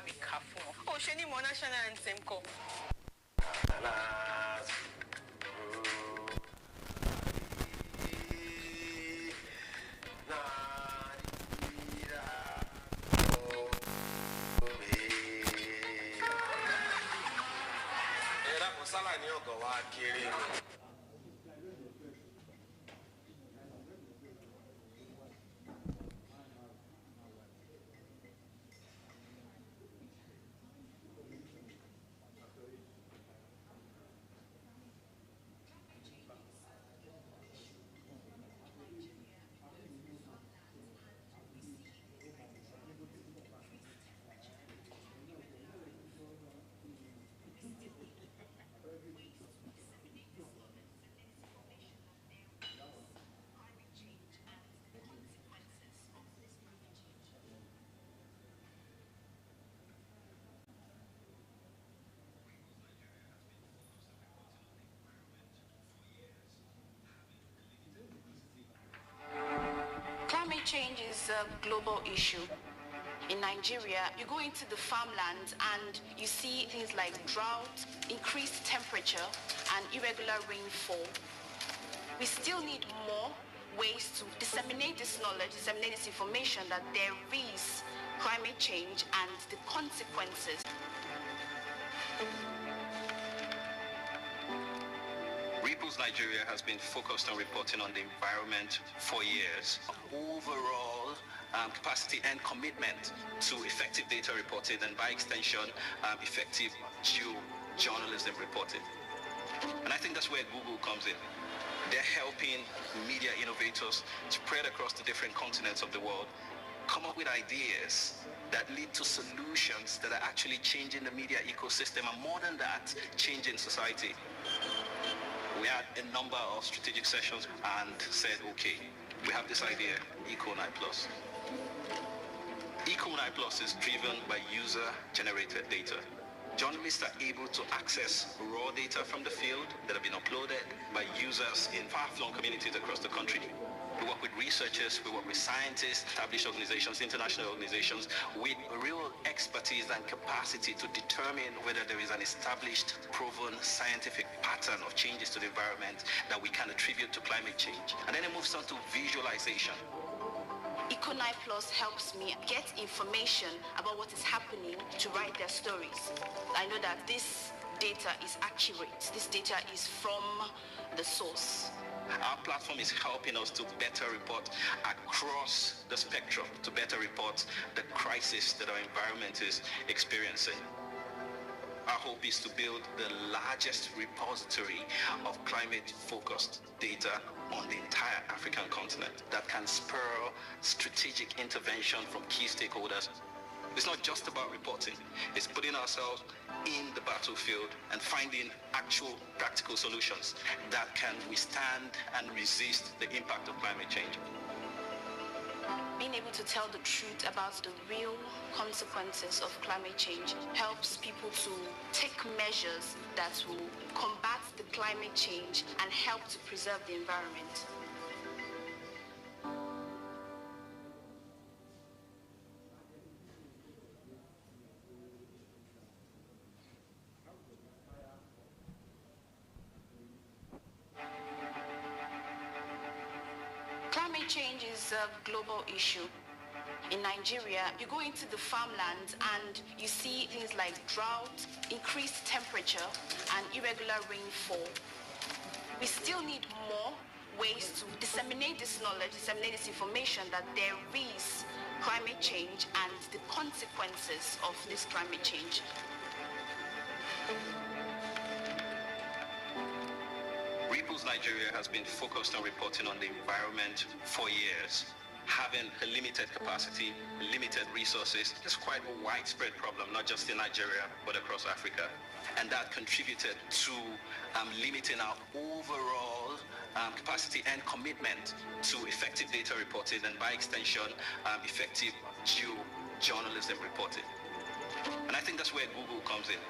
mi kà fún wọn. Ó ṣe ní mo national anthem kọ. Sálà ní ọ̀gọ̀ wa kiri. Climate change is a global issue. In Nigeria, you go into the farmlands and you see things like drought, increased temperature, and irregular rainfall. We still need more ways to disseminate this knowledge, disseminate this information that there is climate change and the consequences. Nigeria has been focused on reporting on the environment for years. Overall capacity and commitment to effective data reporting and by extension effective journalism reporting. And I think that's where Google comes in. They're helping media innovators spread across the different continents of the world come up with ideas that lead to solutions that are actually changing the media ecosystem, and more than that, changing society. We had a number of strategic sessions and said, okay, we have this idea, Eco9 Plus. Eco9 Plus is driven by user-generated data. Journalists are able to access raw data from the field that have been uploaded by users in far-flung communities across the country. We work with researchers, we work with scientists, established organizations, international organizations, with real expertise and capacity to determine whether there is an established, proven scientific pattern of changes to the environment that we can attribute to climate change. And then it moves on to visualization. Eco9 Plus helps me get information about what is happening to write their stories. I know that this data is accurate. This data is from the source. Our platform is helping us to better report across the spectrum, to better report the crisis that our environment is experiencing. Our hope is to build the largest repository of climate-focused data on the entire African continent that can spur strategic intervention from key stakeholders. It's not just about reporting, it's putting ourselves in the battlefield and finding actual practical solutions that can withstand and resist the impact of climate change. Being able to tell the truth about the real consequences of climate change helps people to take measures that will combat the climate change and help to preserve the environment. Climate change is a global issue. In Nigeria, you go into the farmlands and you see things like drought, increased temperature, and irregular rainfall. We still need more ways to disseminate this knowledge, disseminate this information that there is climate change and the consequences of this climate change. Nigeria has been focused on reporting on the environment for years. Having a limited capacity, limited resources, is quite a widespread problem, not just in Nigeria, but across Africa. And that contributed to limiting our overall capacity and commitment to effective data reporting and by extension, effective journalism reporting. And I think that's where Google comes in.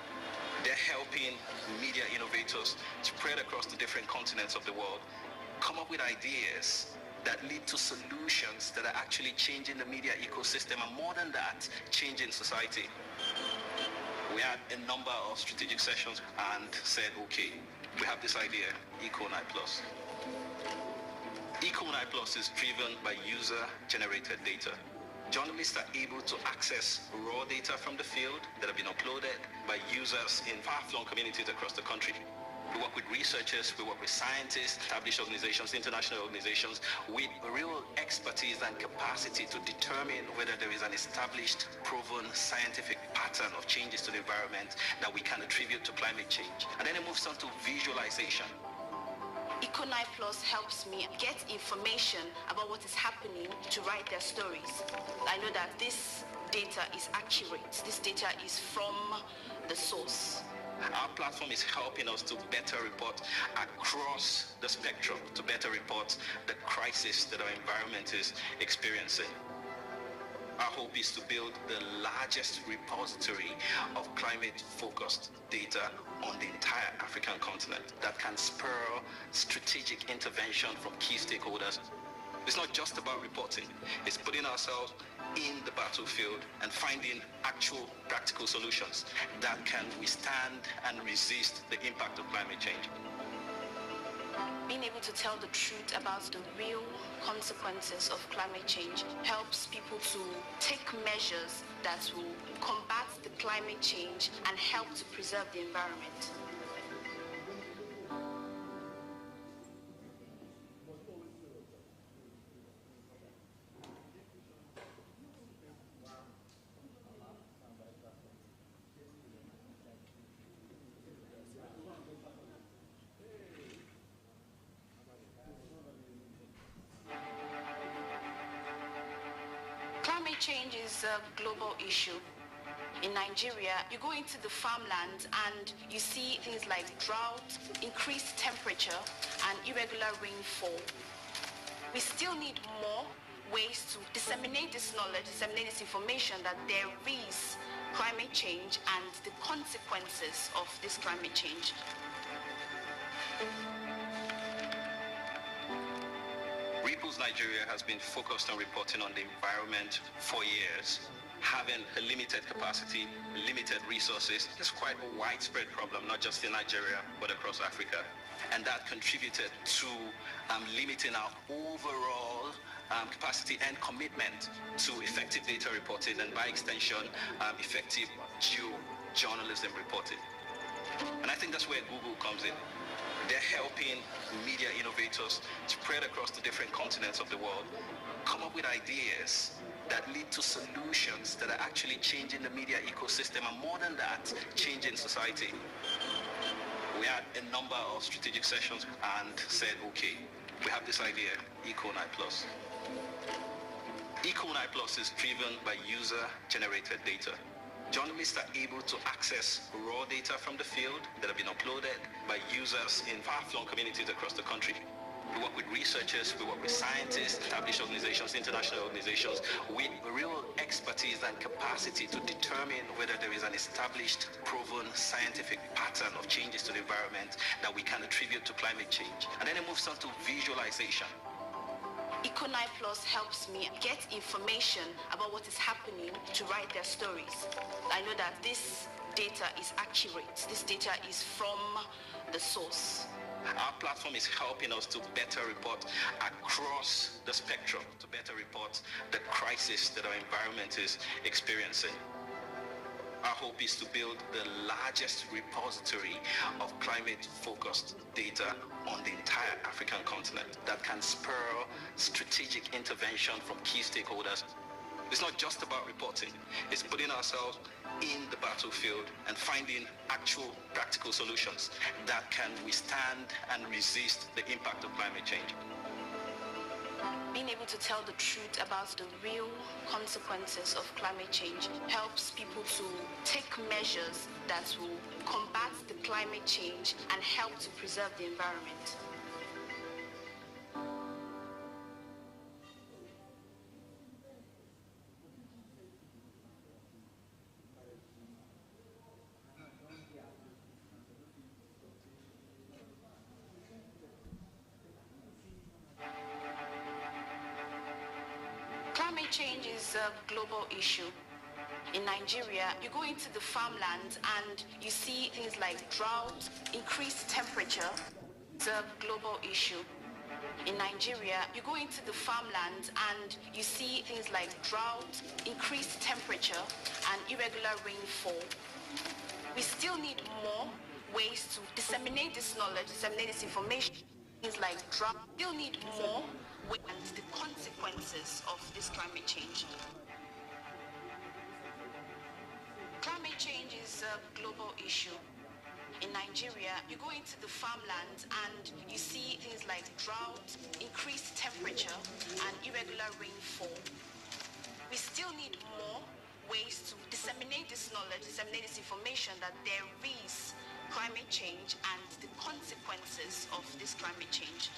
They're helping media innovators spread across the different continents of the world come up with ideas that lead to solutions that are actually changing the media ecosystem, and more than that, changing society. We had a number of strategic sessions and said, okay, we have this idea, Eco9 Plus. Eco9 Plus is driven by user-generated data. Journalists are able to access raw data from the field that have been uploaded by users in far-flung communities across the country. We work with researchers, we work with scientists, established organizations, international organizations, with real expertise and capacity to determine whether there is an established, proven scientific pattern of changes to the environment that we can attribute to climate change. And then it moves on to visualization. Eco9 Plus helps me get information about what is happening to write their stories. I know that this data is accurate. This data is from the source. Our platform is helping us to better report across the spectrum, to better report the crisis that our environment is experiencing. Our hope is to build the largest repository of climate-focused data on the entire African continent that can spur strategic intervention from key stakeholders. It's not just about reporting, it's putting ourselves in the battlefield and finding actual practical solutions that can withstand and resist the impact of climate change. Being able to tell the truth about the real consequences of climate change helps people to take measures that will combat the climate change and help to preserve the environment. Climate change is a global issue. In Nigeria, you go into the farmlands and you see things like drought, increased temperature, and irregular rainfall. We still need more ways to disseminate this knowledge, disseminate this information that there is climate change and the consequences of this climate change. Nigeria has been focused on reporting on the environment for years. Having a limited capacity, limited resources, is quite a widespread problem, not just in Nigeria, but across Africa. And that contributed to limiting our overall capacity and commitment to effective data reporting and, by extension, effective journalism reporting. And I think that's where Google comes in. They're helping media innovators spread across the different continents of the world come up with ideas that lead to solutions that are actually changing the media ecosystem, and more than that, changing society. We had a number of strategic sessions and said, okay, we have this idea, Eco9 Plus. Eco9 Plus is driven by user-generated data. Journalists are able to access raw data from the field that have been uploaded by users in far-flung communities across the country. We work with researchers, we work with scientists, established organizations, international organizations, with real expertise and capacity to determine whether there is an established, proven scientific pattern of changes to the environment that we can attribute to climate change. And then it moves on to visualization. Eco9 Plus helps me get information about what is happening to write their stories. I know that this data is accurate. This data is from the source. Our platform is helping us to better report across the spectrum, to better report the crisis that our environment is experiencing. Our hope is to build the largest repository of climate-focused data on the entire African continent that can spur strategic intervention from key stakeholders. It's not just about reporting, it's putting ourselves in the battlefield and finding actual practical solutions that can withstand and resist the impact of climate change. Being able to tell the truth about the real consequences of climate change helps people to take measures that will combat the climate change and help to preserve the environment. Climate change is a global issue. In Nigeria, you go into the farmlands and you see things like drought, increased temperature. It's a global issue. In Nigeria, you go into the farmlands and you see things like drought, increased temperature, and irregular rainfall. We still need more ways to disseminate this knowledge, disseminate this information. Things like drought, we still need more ways and the consequences of this climate change. Climate change is a global issue. In Nigeria, you go into the farmlands and you see things like drought, increased temperature, and irregular rainfall. We still need more ways to disseminate this knowledge, disseminate this information that there is climate change and the consequences of this climate change.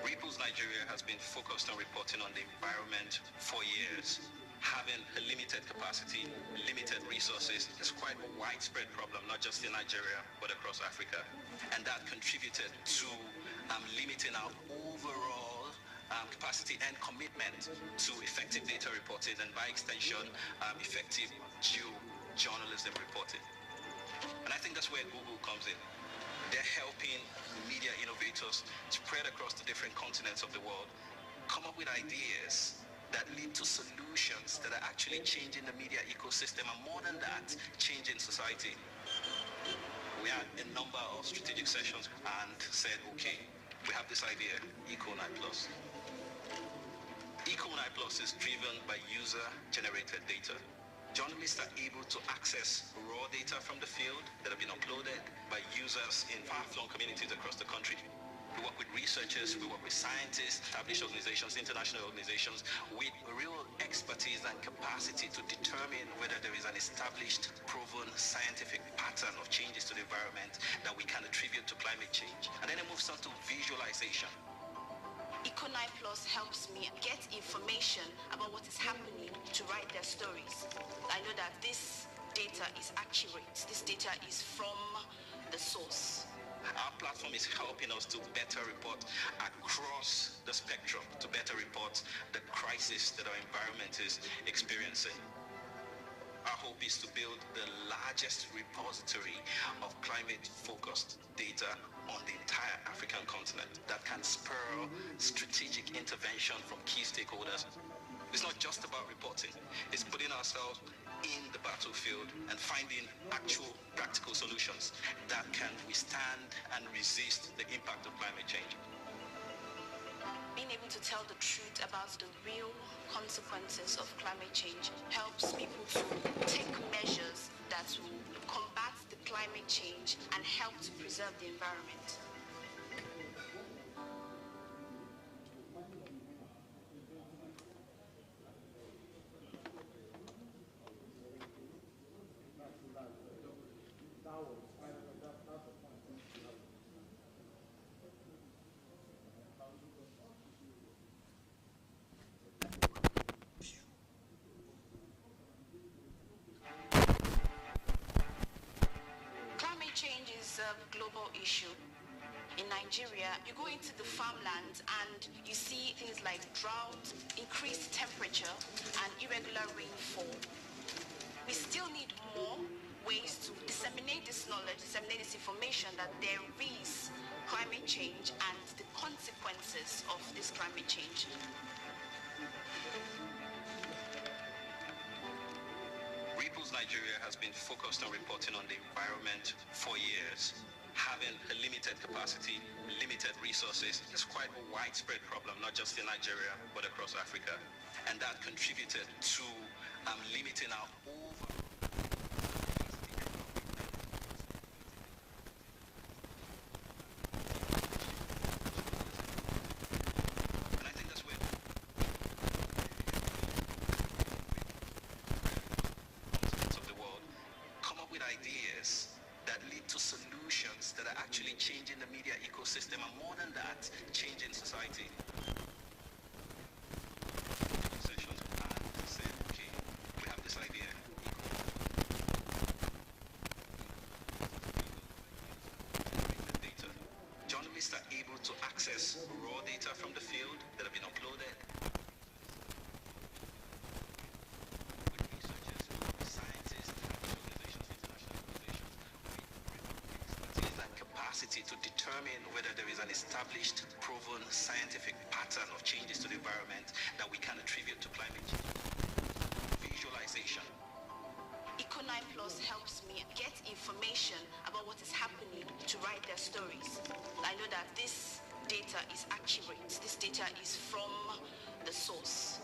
Ripples Nigeria has been focused on reporting on the environment for years. Having a limited capacity, limited resources is quite a widespread problem, not just in Nigeria, but across Africa. And that contributed to limiting our overall capacity and commitment to effective data reporting and by extension, effective journalism reporting. And I think that's where Google comes in. They're helping media innovators spread across the different continents of the world come up with ideas that lead to solutions that are actually changing the media ecosystem and more than that, changing society. We had a number of strategic sessions and said, okay, we have this idea, Eco9 Plus. Eco9 Plus is driven by user-generated data. Journalists are able to access raw data from the field that have been uploaded by users in far-flung communities across the country. We work with researchers, we work with scientists, established organizations, international organizations, with real expertise and capacity to determine whether there is an established, proven scientific pattern of changes to the environment that we can attribute to climate change. And then it moves on to visualization. Eco9 Plus helps me get information about what is happening to write their stories. I know that this data is accurate. This data is from the source. Our platform is helping us to better report across the spectrum, to better report the crisis that our environment is experiencing. Our hope is to build the largest repository of climate-focused data on the entire African continent that can spur strategic intervention from key stakeholders. It's not just about reporting, it's putting ourselves in the battlefield and finding actual practical solutions that can withstand and resist the impact of climate change. Being able to tell the truth about the real consequences of climate change helps people to take measures that will combat the climate change and help to preserve the environment. Climate change is a global issue. In Nigeria, you go into the farmlands and you see things like drought, increased temperature, and irregular rainfall. We still need more ways to disseminate this knowledge, disseminate this information that there is climate change and the consequences of this climate change. Ripples Nigeria has been focused on reporting on the environment for years. Having a limited capacity, limited resources is quite a widespread problem, not just in Nigeria, but across Africa. And that contributed to limiting our ideas that lead to solutions that are actually changing the media ecosystem and more than that, changing society. Sessions and said, okay, we have this idea. Data. Journalists are able to access raw data from the field that have been uploaded whether there is an established, proven scientific pattern of changes to the environment that we can attribute to climate change. Visualization. Eco9 Plus helps me get information about what is happening to write their stories. I know that this data is accurate. This data is from the source.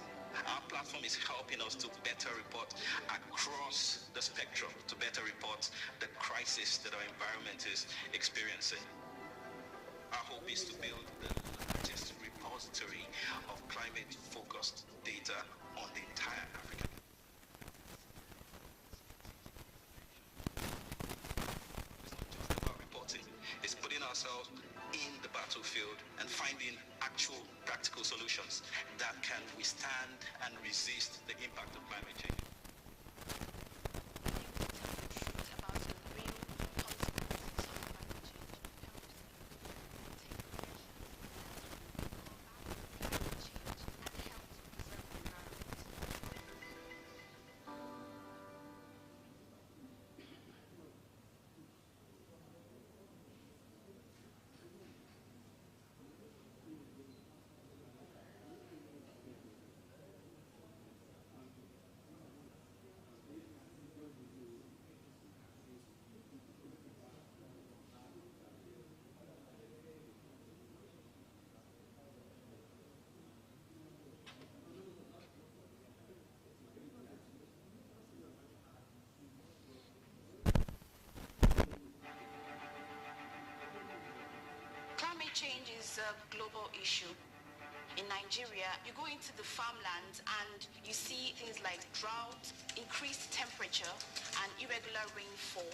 Our platform is helping us to better report across the spectrum, to better report the crisis that our environment is experiencing. Our hope is to build the largest repository of climate-focused data on the entire African. It's not just about reporting, it's putting ourselves in the battlefield and finding actual practical solutions that can withstand and resist the impact of climate change. Climate change is a global issue. In Nigeria, you go into the farmlands and you see things like drought, increased temperature, and irregular rainfall.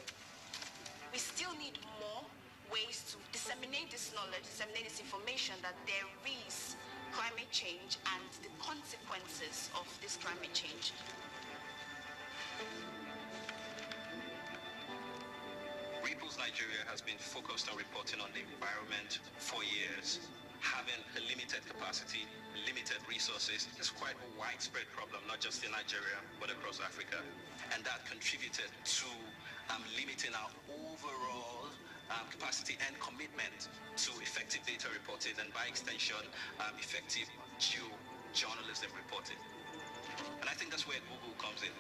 We still need more ways to disseminate this knowledge, disseminate this information that there is climate change and the consequences of this climate change. Nigeria has been focused on reporting on the environment for years. Having a limited capacity, limited resources is quite a widespread problem, not just in Nigeria, but across Africa. And that contributed to limiting our overall capacity and commitment to effective data reporting and by extension, effective journalism reporting. And I think that's where Google comes in.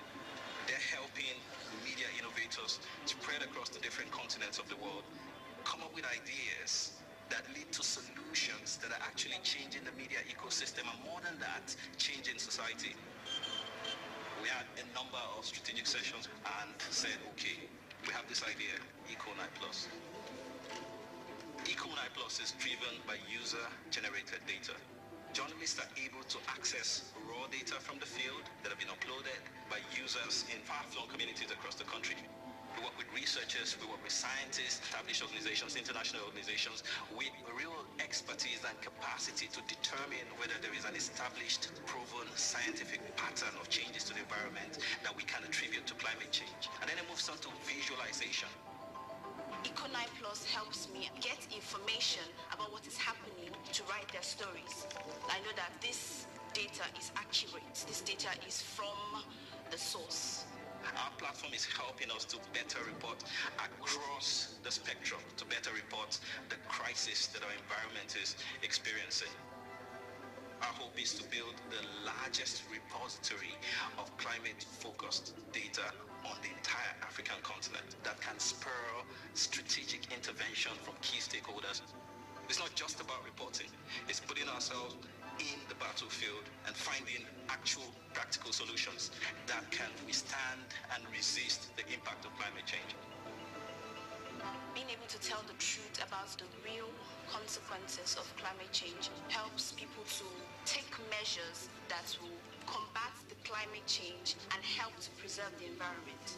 They're helping media innovators spread across the different continents of the world come up with ideas that lead to solutions that are actually changing the media ecosystem, and more than that, changing society. We had a number of strategic sessions and said, okay, we have this idea, Eco9 Plus. Eco9 Plus is driven by user-generated data. Journalists are able to access raw data from the field that have been uploaded by users in far-flung communities across the country. We work with researchers, we work with scientists, established organizations, international organizations, with real expertise and capacity to determine whether there is an established, proven scientific pattern of changes to the environment that we can attribute to climate change. And then it moves on to visualization. Eco9 Plus helps me get information about what is happening to write their stories. I know that this data is accurate. This data is from the source. Our platform is helping us to better report across the spectrum, to better report the crisis that our environment is experiencing. Our hope is to build the largest repository of climate-focused data on the entire African continent that can spur strategic intervention from key stakeholders. It's not just about reporting, it's putting ourselves in the battlefield and finding actual practical solutions that can withstand and resist the impact of climate change. Being able to tell the truth about the real consequences of climate change helps people to take measures that will combat the climate change and help to preserve the environment.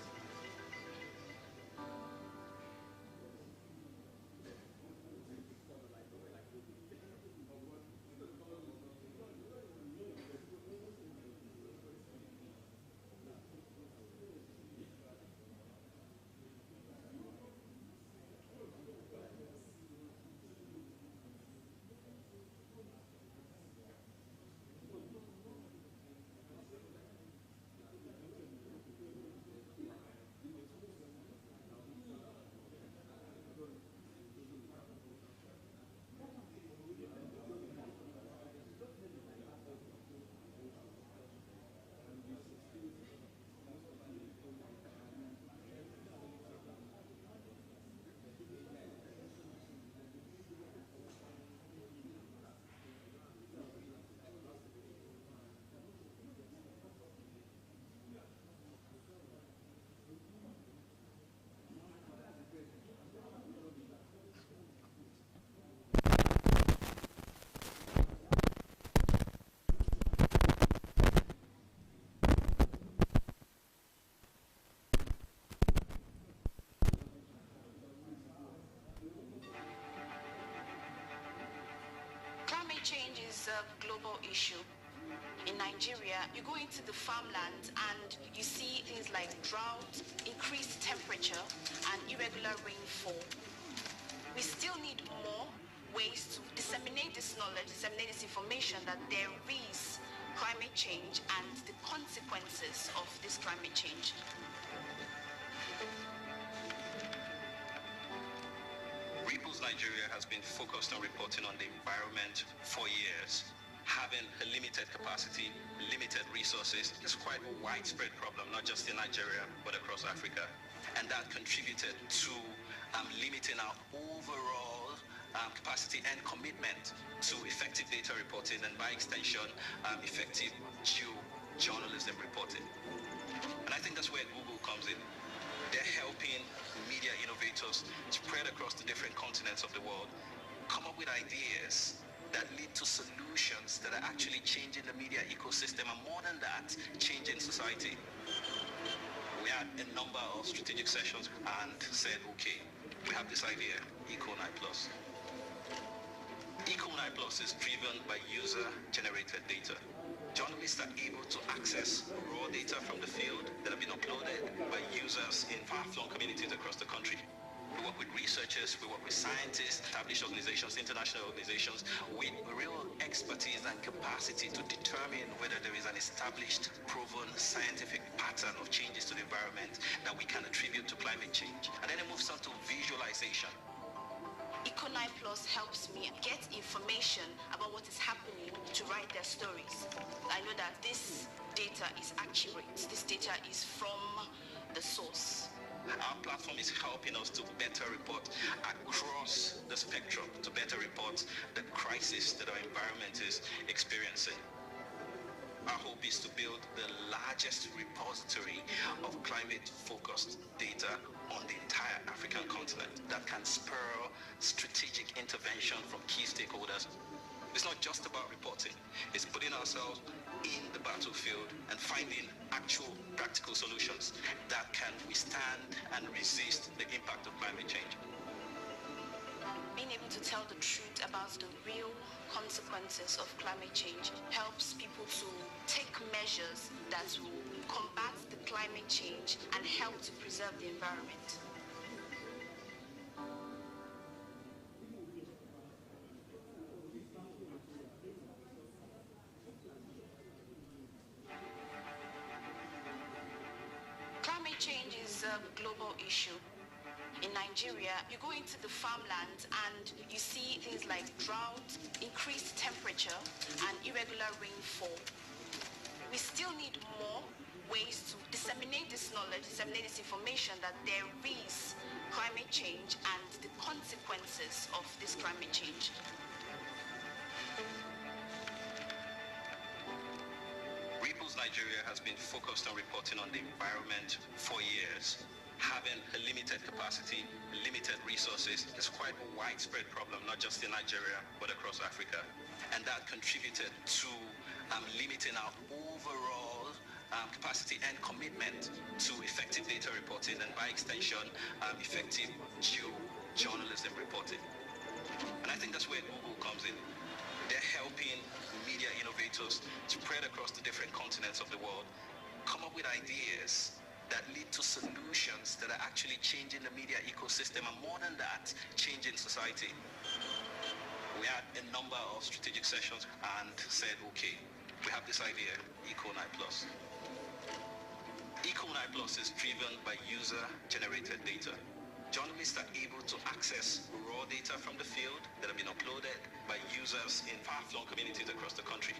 is a global issue. In Nigeria, you go into the farmland and you see things like drought, increased temperature, and irregular rainfall. We still need more ways to disseminate this knowledge, disseminate this information that there is climate change and the consequences of this climate change. Ripples Nigeria has been focused on reporting on the environment for years. Having a limited capacity, limited resources is quite a widespread problem, not just in Nigeria, but across Africa. And that contributed to limiting our overall capacity and commitment to effective data reporting and by extension, effective journalism reporting. And I think that's where Google comes in. They're helping media innovators spread across the different continents of the world come up with ideas that lead to solutions that are actually changing the media ecosystem, and more than that, changing society. We had a number of strategic sessions and said, okay, we have this idea, Eco9 Plus. Eco9 Plus is driven by user-generated data. Journalists are able to access raw data from the field that have been uploaded by users in far-flung communities across the country. We work with researchers, we work with scientists, established organizations, international organizations, with real expertise and capacity to determine whether there is an established, proven scientific pattern of changes to the environment that we can attribute to climate change. And then it moves on to visualization. Eco9 Plus helps me get information about what is happening to write their stories. I know that this data is accurate. This data is from the source. Our platform is helping us to better report across the spectrum, to better report the crisis that our environment is experiencing. Our hope is to build the largest repository of climate-focused data on the entire African continent that can spur strategic intervention from key stakeholders. It's not just about reporting, it's putting ourselves in the battlefield and finding actual practical solutions that can withstand and resist the impact of climate change. Being able to tell the truth about the real consequences of climate change helps people to take measures that will combat the climate change and help to preserve the environment. Climate change is a global issue. In Nigeria, you go into the farmland and you see things like drought, increased temperature, and irregular rainfall. We still need more ways to disseminate this knowledge, disseminate this information that there is climate change and the consequences of this climate change. Ripples Nigeria has been focused on reporting on the environment for years. Having a limited capacity, limited resources is quite a widespread problem, not just in Nigeria, but across Africa. And that contributed to limiting our overall capacity and commitment to effective data reporting and by extension, effective journalism reporting. And I think that's where Google comes in. They're helping media innovators spread across the different continents of the world come up with ideas that lead to solutions that are actually changing the media ecosystem, and more than that, changing society. We had a number of strategic sessions and said, okay, we have this idea, Eco9 Plus. Eco9 Plus is driven by user-generated data. Journalists are able to access raw data from the field that have been uploaded by users in far-flung communities across the country.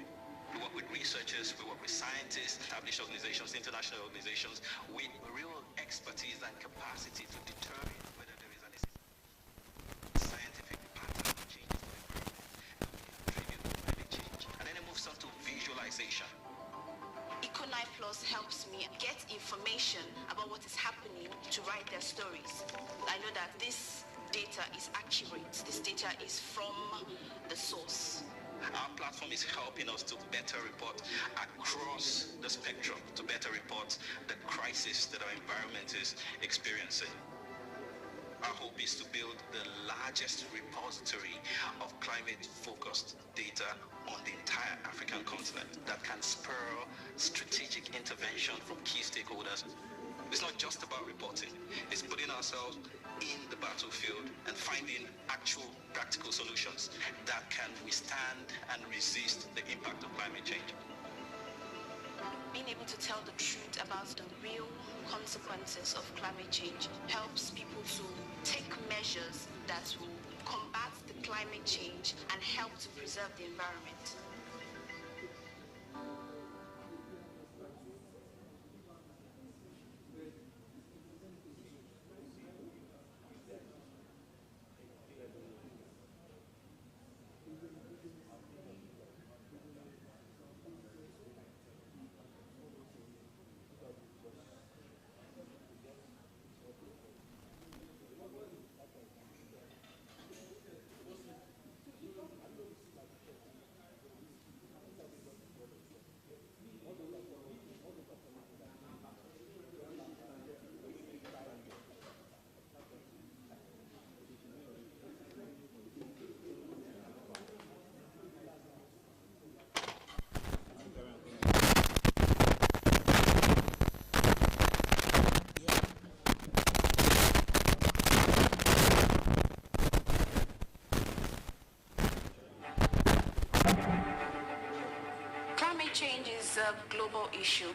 We work with researchers, we work with scientists, established organizations, international organizations, with real expertise and capacity to determine whether there is an scientific pattern of changes to the environment that will contribute to climate change. And then it moves on to visualization. Eco9 Plus helps me get information about what is happening to write their stories. I know that this data is accurate. This data is from the source. Our platform is helping us to better report across the spectrum, to better report the crisis that our environment is experiencing. Our hope is to build the largest repository of climate-focused data on the entire African continent that can spur strategic intervention from key stakeholders. It's not just about reporting, it's putting ourselves in the battlefield and finding actual practical solutions that can withstand and resist the impact of climate change. Being able to tell the truth about the real consequences of climate change helps people to take measures that will combat the climate change and help to preserve the environment. Climate change is a global issue.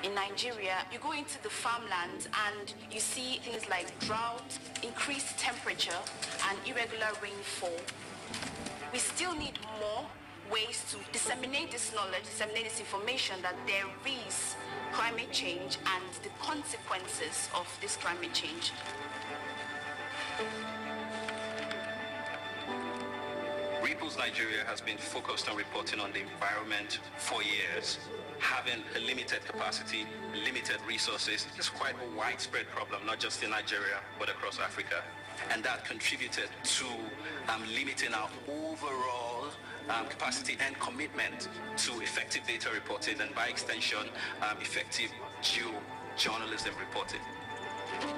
In Nigeria, you go into the farmlands and you see things like drought, increased temperature, and irregular rainfall. We still need more ways to disseminate this knowledge, disseminate this information that there is climate change and the consequences of this climate change. Ripples Nigeria has been focused on reporting on the environment for years. Having a limited capacity, limited resources, is quite a widespread problem, not just in Nigeria, but across Africa. And that contributed to limiting our overall capacity and commitment to effective data reporting and by extension, effective journalism reporting.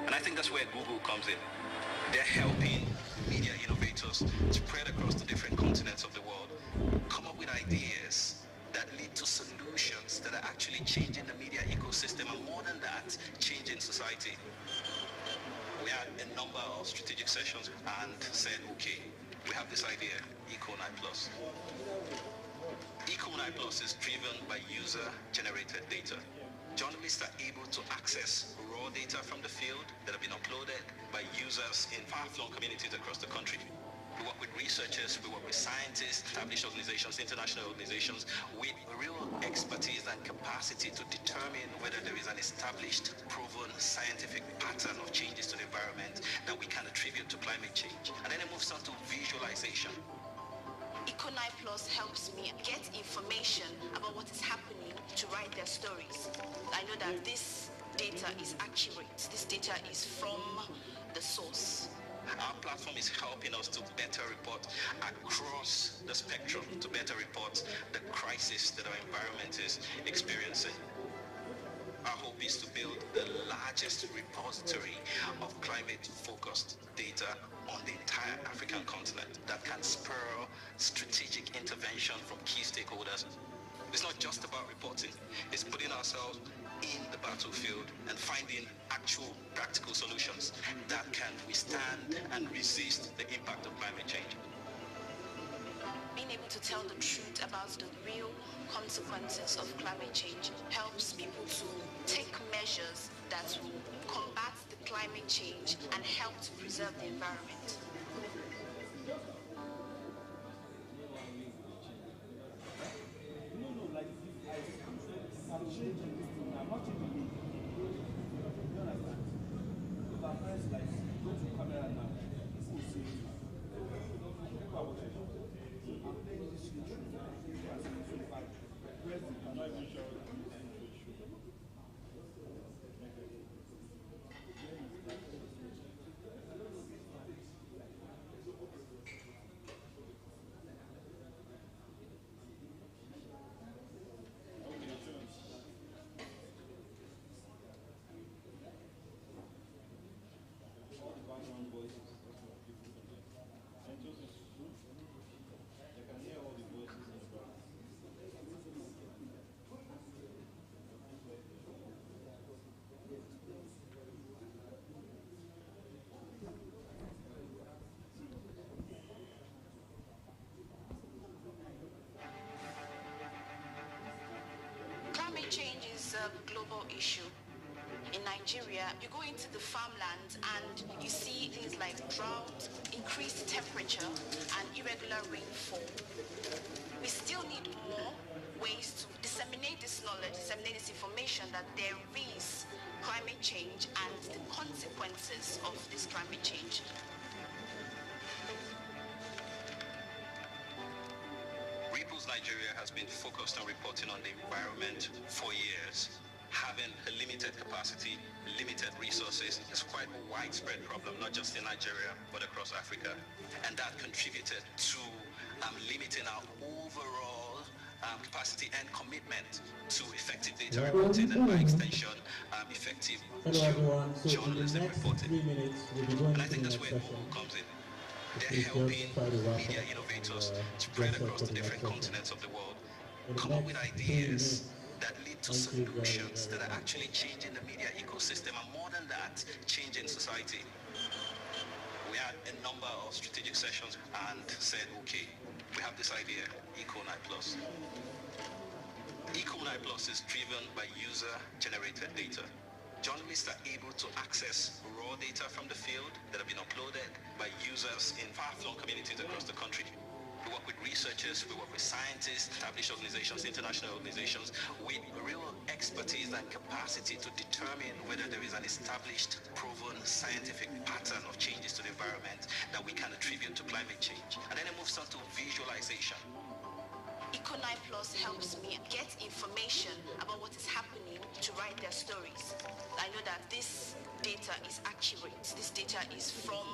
And I think that's where Google comes in. They're helping media innovators spread across the different continents of the world, come up with ideas that lead to solutions that are actually changing the media ecosystem and more than that, changing society. We had a number of strategic sessions and said, okay, we have this idea, Eco9 Plus. Eco9 Plus is driven by user-generated data. Journalists are able to access raw data from the field that have been uploaded by users in far-flung communities across the country. We work with researchers, we work with scientists, established organizations, international organizations, with real expertise and capacity to determine whether there is an established, proven scientific pattern of changes to the environment that we can attribute to climate change. And then it moves on to visualization. Eco9 Plus helps me get information about what is happening to write their stories. I know that this data is accurate. This data is from the source. Our platform is helping us to better report across the spectrum, to better report the crisis that our environment is experiencing. Our hope is to build the largest repository of climate-focused data on the entire African continent that can spur strategic intervention from key stakeholders. It's not just about reporting, it's putting ourselves in the battlefield and finding actual practical solutions that can withstand and resist the impact of climate change. Being able to tell the truth about the real consequences of climate change helps people to take measures that will combat the climate change and help to preserve the environment. a global issue. In Nigeria, you go into the farmlands and you see things like drought, increased temperature, and irregular rainfall. We still need more ways to disseminate this knowledge, disseminate this information that there is climate change and the consequences of this climate change. Repos Nigeria has been focused on reporting on the environment for years. Having a limited capacity, limited resources is quite a widespread problem, not just in Nigeria, but across Africa. And that contributed to limiting our overall capacity and commitment to effective data reporting and by extension, effective journalism reporting. And I think that's where Google comes in. They're helping media innovators spread across the different continents of the world, come up with ideas that lead to solutions that are actually changing the media ecosystem, and more than that, changing society. We had a number of strategic sessions and said, okay, we have this idea, Eco9 Plus. Eco9 Plus is driven by user-generated data. Journalists are able to access raw data from the field that have been uploaded by users in far-flung communities across the country. We work with researchers, we work with scientists, established organizations, international organizations, with real expertise and capacity to determine whether there is an established, proven scientific pattern of changes to the environment that we can attribute to climate change. And then it moves on to visualization. Eco9 Plus helps me get information about what is happening to write their stories. I know that this data is accurate. This data is from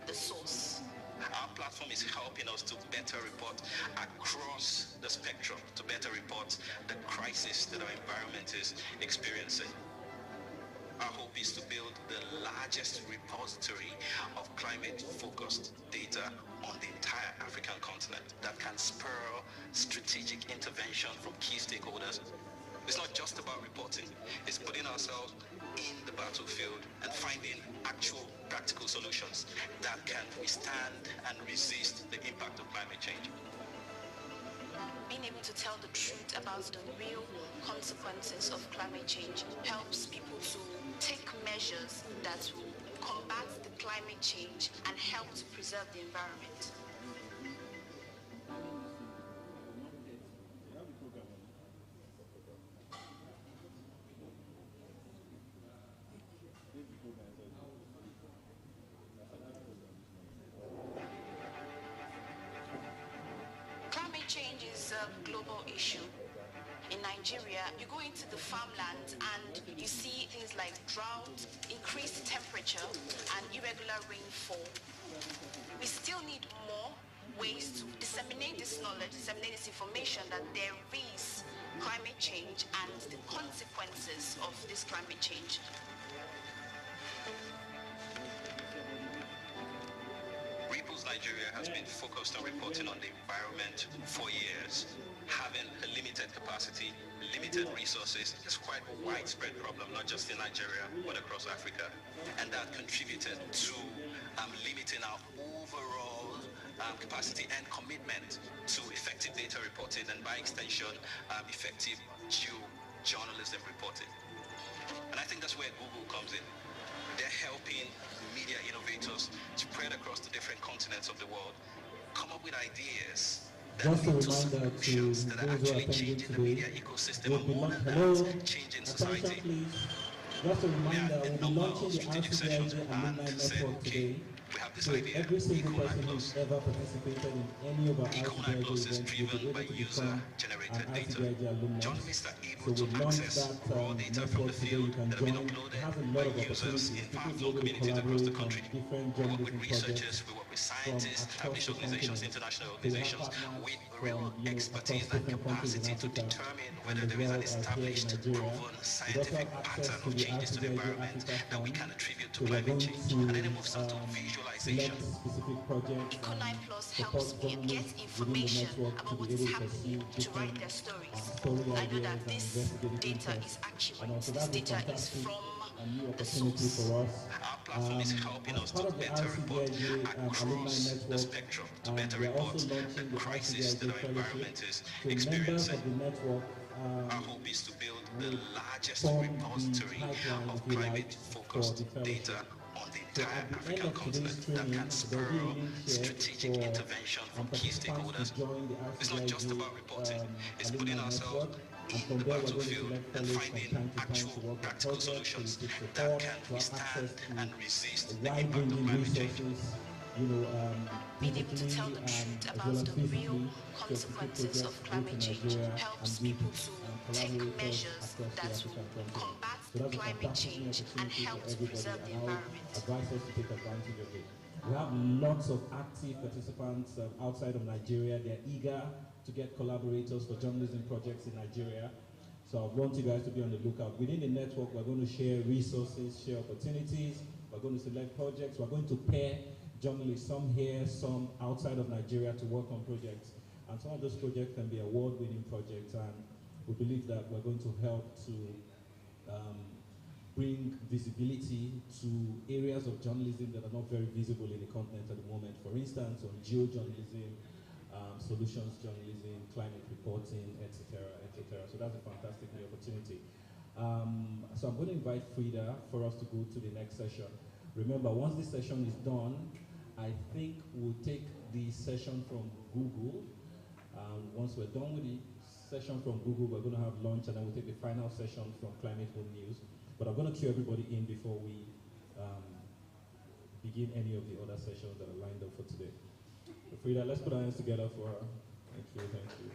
the source. Our platform is helping us to better report across the spectrum, to better report the crisis that our environment is experiencing. Our hope is to build the largest repository of climate-focused data on the entire African continent that can spur strategic intervention from key stakeholders. It's not just about reporting, it's putting ourselves in the battlefield and finding actual practical solutions that can withstand and resist the impact of climate change. Being able to tell the truth about the real consequences of climate change helps people to take measures that will combat the climate change and help to preserve the environment. Climate change is a global issue. In Nigeria, you go into the farmlands and you see things like drought, increased temperature, and irregular rainfall. We still need more ways to disseminate this knowledge, disseminate this information that there is climate change and the consequences of this climate change. Repos Nigeria has been focused on reporting on the environment for years. Having a limited capacity, limited resources is quite a widespread problem, not just in Nigeria, but across Africa. And that contributed to limiting our overall capacity and commitment to effective data reporting and by extension, effective journalism reporting. And I think that's where Google comes in. They're helping media innovators spread across the different continents of the world, come up with ideas that lead to solutions that are actually changing the media ecosystem, and more than that, changing society. Just a We had reminder, a we'll be number of launching the strategic sessions Rcdij alumni and said, network okay, today. we have this So idea, every single Eco9 person Plus. who's ever participated in any of our Eco9 Rcdij Plus is events will be driven able by to become an user-generated data. Rcdij alumni. Journalists are So able to we've launched access that raw data from the network today. field You can that have been join. It uploaded has a by lot of users opportunities. in People far-flung will be able to communities across the collaborate on country. different We work with journalism researchers, projects we work with from scientists, across established the organizations, continent. international So we have organizations, partners with from, real across expertise and different countries in capacity to Africa determine and whether as there is well an as here in established, Nigeria. proven, We also scientific have access pattern to of the changes to the Rcdij environment Africa that we Fund. can attribute to So we're climate going change. to And then it moves on to visualization. select specific projects Eco9 and Plus support helps me get journalists within the information network to about what be is able to pursue happening to write different their stories. story I know that ideas and this investigative data interests. is accurate. And also This that's a data is fantastic from new the opportunity source. for us. Our platform is helping As us part to of the better report Rcdij alumni across the network, spectrum, to better we are also report launching the the crisis Rcdij that our fellowship. environment is So members experiencing. of the network Our hope is to build the largest form repository the pipeline, of if you like, climate-focused for the fellowship. data on the So entire at the end African of today's continent that training, can there'll be spur a link shared strategic for intervention from key participants to stakeholders. join the It's not just Rcdij about reporting, it's putting alumni ourselves network. in And from the there, we're going to battlefield select and fellows from finding time to time actual to work on practical projects, to solutions receive that support, can to have access withstand to and resist a the impact of wide-ranging climate change. resources, Being able to tell digitally the truth as about well as the real physically, to execute consequences of projects both climate in change Nigeria and helps with people to take collaborators measures across the that African will continent. combat So that's a climate fantastic new change and opportunity for help to everybody, preserve and the I would environment. advise us to take advantage of it. We have lots of active participants outside of Nigeria. They're eager to get collaborators for journalism projects in Nigeria. So I want you guys to be on the lookout. Within the network, we're going to share resources, share opportunities. We're going to select projects. We're going to pair journalists, some here, some outside of Nigeria, to work on projects. And some of those projects can be award-winning projects, and we believe that we're going to help to bring visibility to areas of journalism that are not very visible in the continent at the moment. For instance, on geojournalism, solutions journalism, climate reporting, etc., etc. So that's a fantastic new opportunity. So I'm going to invite Frida for us to go to the next session. Remember, once this session is done, I think we'll take the session from Google. Once we're done with the session from Google, we're going to have lunch, and then we'll take the final session from Climate Home News. But I'm going to cue everybody in before we begin any of the other sessions that are lined up for today. So Frida, let's put our hands together for her. Thank you, thank you.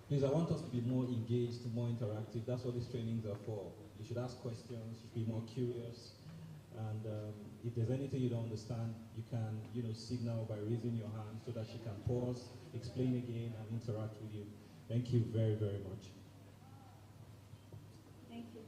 Please, I want us to be more engaged, more interactive. That's what these trainings are for. You should ask questions, you should be more curious. And if there's anything you don't understand, you can, signal by raising your hand so that she can pause, explain again, and interact with you. Thank you very, very much. Thank you.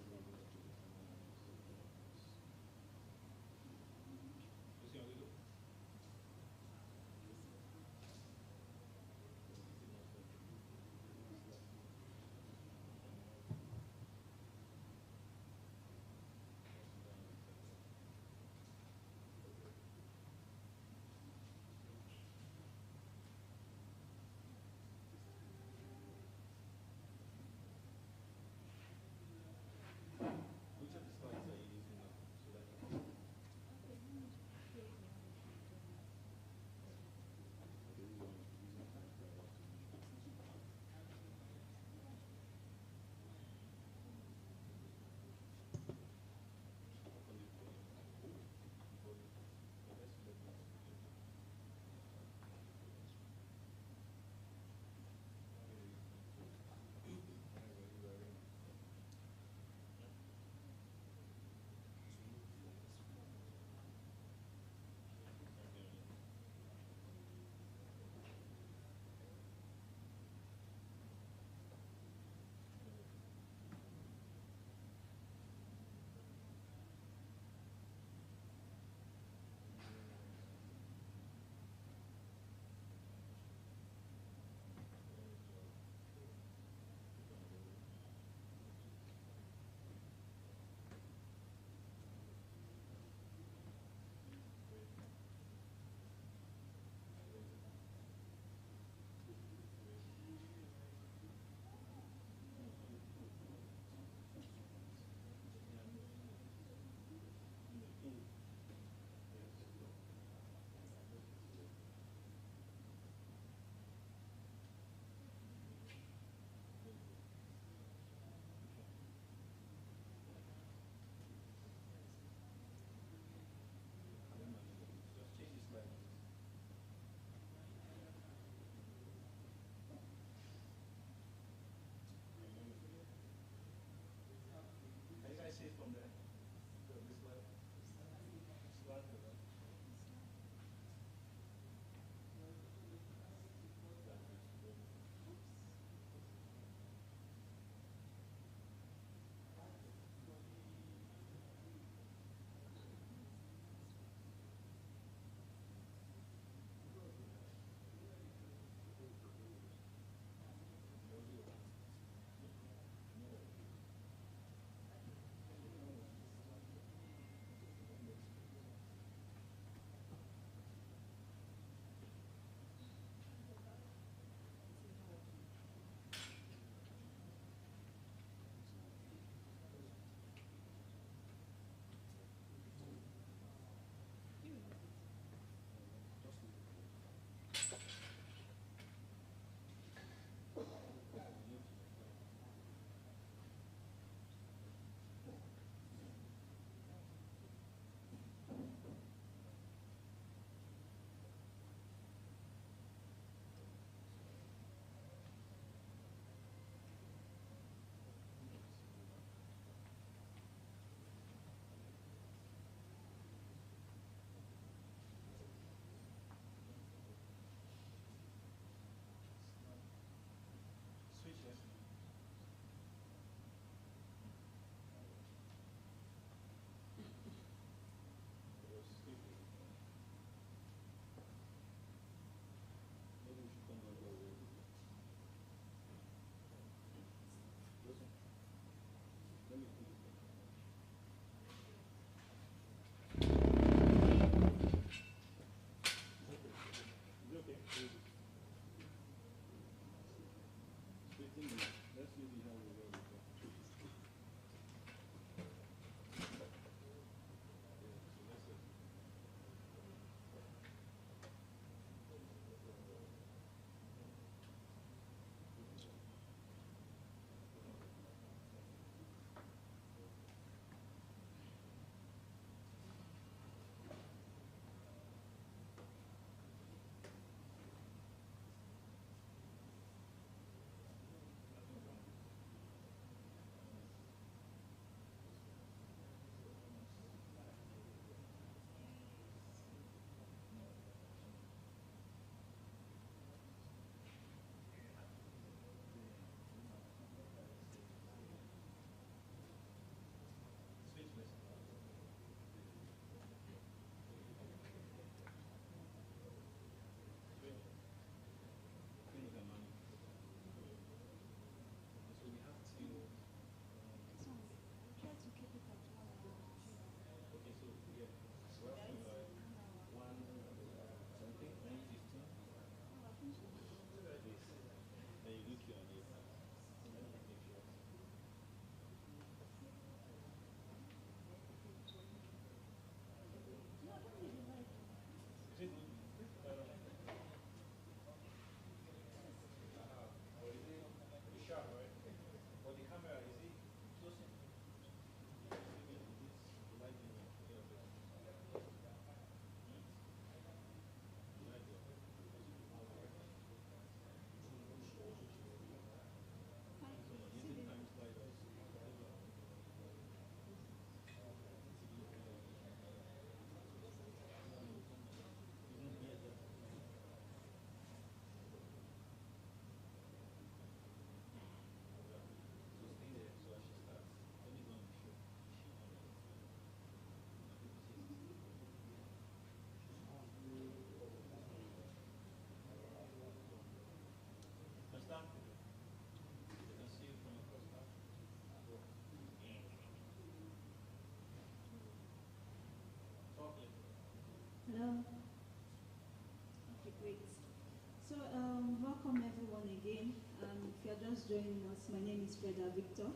again. If you're just joining us, my name is Rcdij,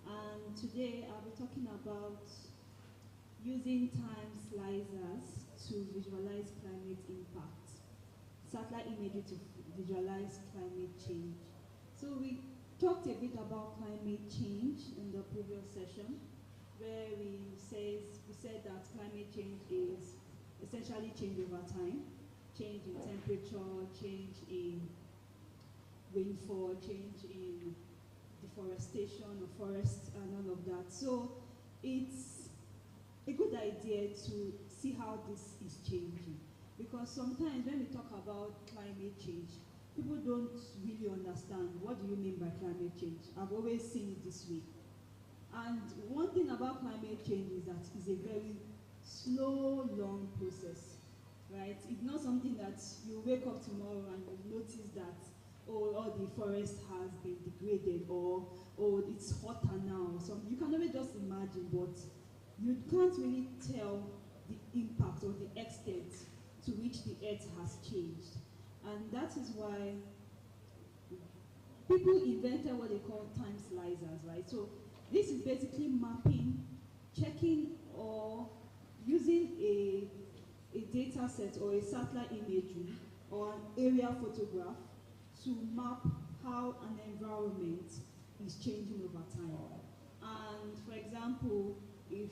and today I'll be talking about using time slicers to visualize climate impact, satellite imagery to visualize climate change. So we talked a bit about climate change in the previous session, where we said that climate change is essentially change over time, change in temperature, change in rainfall, change in deforestation of forests and all of that. So it's a good idea to see how this is changing, because sometimes when we talk about climate change, people don't really understand what do you mean by climate change. I've always seen it this way. And one thing about climate change is that it's a very slow, long process, right? It's not something that you wake up tomorrow and you notice that, oh, all the forest has been degraded, or oh, it's hotter now. So you can only just imagine, but you can't really tell the impact or the extent to which the earth has changed. And that is why people invented what they call time slicers, right? So this is basically mapping, checking, or using a data set or a satellite imagery or an area photograph to map how an environment is changing over time. And for example, if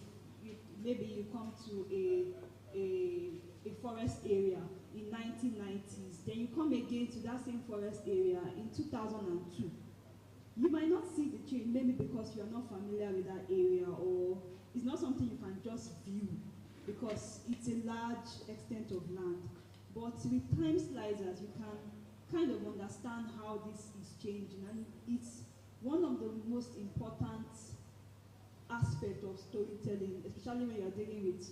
maybe you come to a forest area in 1990s, then you come again to that same forest area in 2002. You might not see the change, maybe because you're not familiar with that area, or it's not something you can just view because it's a large extent of land. But with time slicers, you can kind of understand how this is changing, and it's one of the most important aspects of storytelling, especially when you're dealing with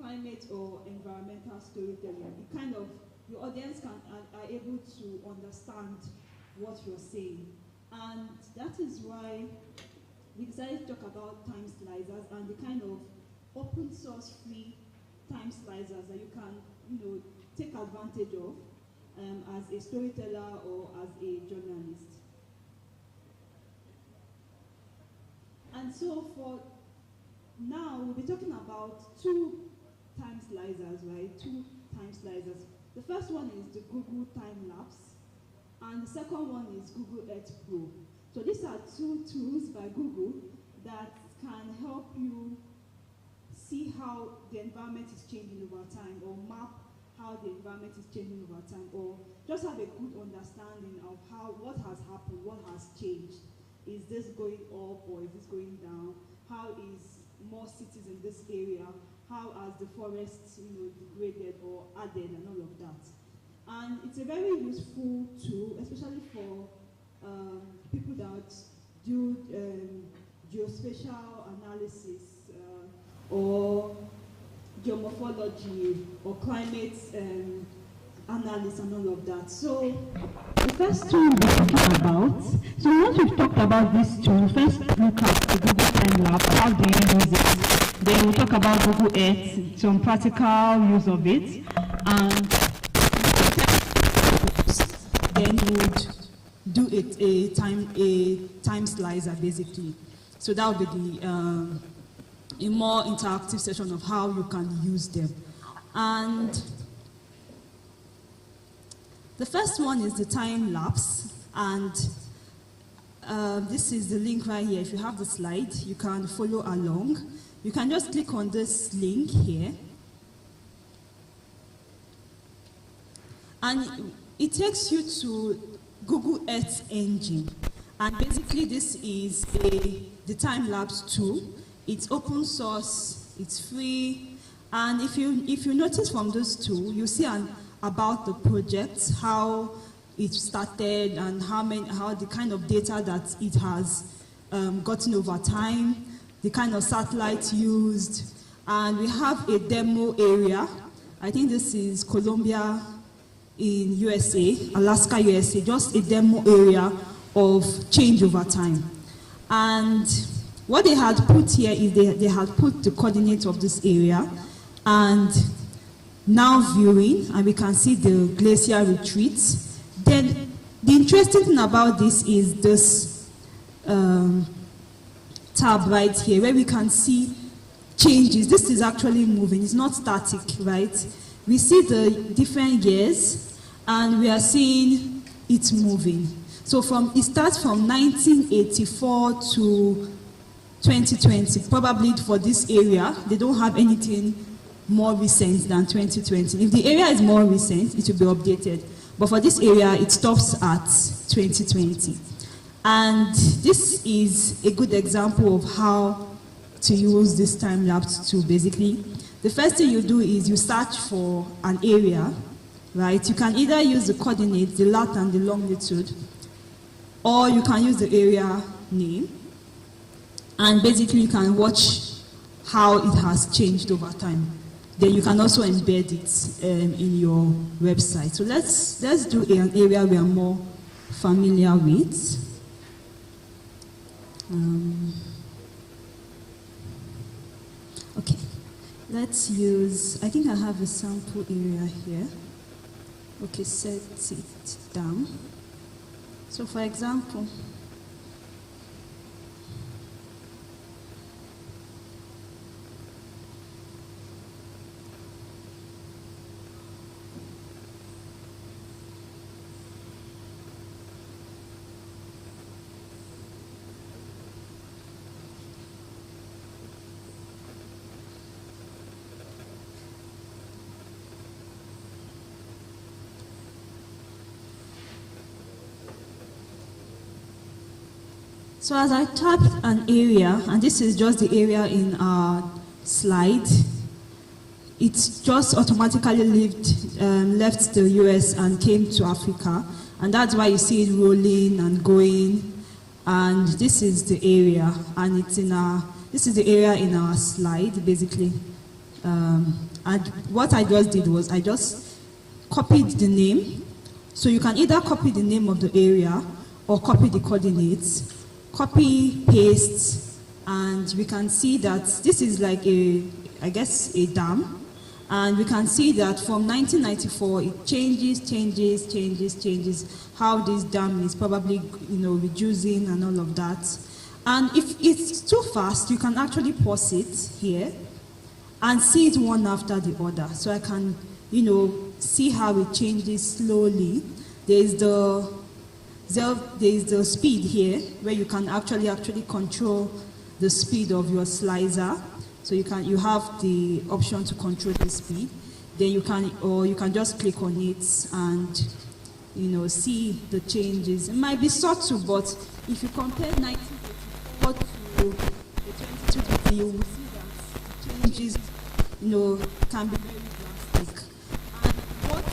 climate or environmental storytelling. It kind of, your audience are able to understand what you're saying. And that is why we decided to talk about time slicers and the kind of open source free time slicers that you can, take advantage of as a storyteller or as a journalist. And so for now, we'll be talking about two time slicers, right? Two time slicers. The first one is the Google Time Lapse, and the second one is Google Earth Pro. So these are two tools by Google that can help you see how the environment is changing over time, or map how the environment is changing over time, or just have a good understanding of what has happened, what has changed. Is this going up or is this going down? How is more cities in this area? How has the forests degraded or added, and all of that? And it's a very useful tool, especially for people that do geospatial analysis or geomorphology or climate analysis and all of that. So the first tool we're talking about, so once we've talked about this tool, first look at the Google Time Lapse, how do you use it? Then we'll talk about Google Earth, some practical use of it, and then you would do it a time slicer basically. So that would be a more interactive session of how you can use them. And the first one is the time lapse, and this is the link right here. If you have the slide, you can follow along. You can just click on this link here, and it takes you to Google Earth Engine. And basically this is the time-lapse tool. It's open source, it's free, and if you notice from this tool, you see about the project, how it started, and how the kind of data that it has gotten over time, the kind of satellites used, and we have a demo area. I think this is Colombia in USA, Alaska, USA, just a demo area of change over time. And what they had put here is they had put the coordinates of this area, and now viewing, and we can see the glacier retreats. Then The interesting thing about this is this tab right here, where we can see changes. This is actually moving, it's not static, right? We see the different years, and we are seeing it moving. So it starts from 1984 to 2020, probably for this area. They don't have anything more recent than 2020. If the area is more recent, it will be updated. But for this area, it stops at 2020. And this is a good example of how to use this time lapse tool. Basically, the first thing you do is you search for an area, right? You can either use the coordinates, the lat and the longitude, or you can use the area name. And basically, you can watch how it has changed over time. Then you can also embed it in your website. So let's do an area we are more familiar with. Okay, let's use, I think I have a sample area here. Okay, set it down. So for example, so as I tapped an area, and this is just the area in our slide, it just automatically left the US and came to Africa. And that's why you see it rolling and going. And this is the area, and this is the area in our slide, basically. And what I just did was I just copied the name. So you can either copy the name of the area or copy the coordinates. Copy, paste, and we can see that this is like I guess a dam, and we can see that from 1994 it changes, how this dam is probably reducing and all of that. And if it's too fast, you can actually pause it here and see it one after the other. So I can see how it changes slowly. There's the speed here, where you can actually control the speed of your slicer. So you have the option to control the speed. Then you can just click on it and see the changes. It might be subtle, but if you compare 1984 to 2020, you will see that the changes can be very drastic. And what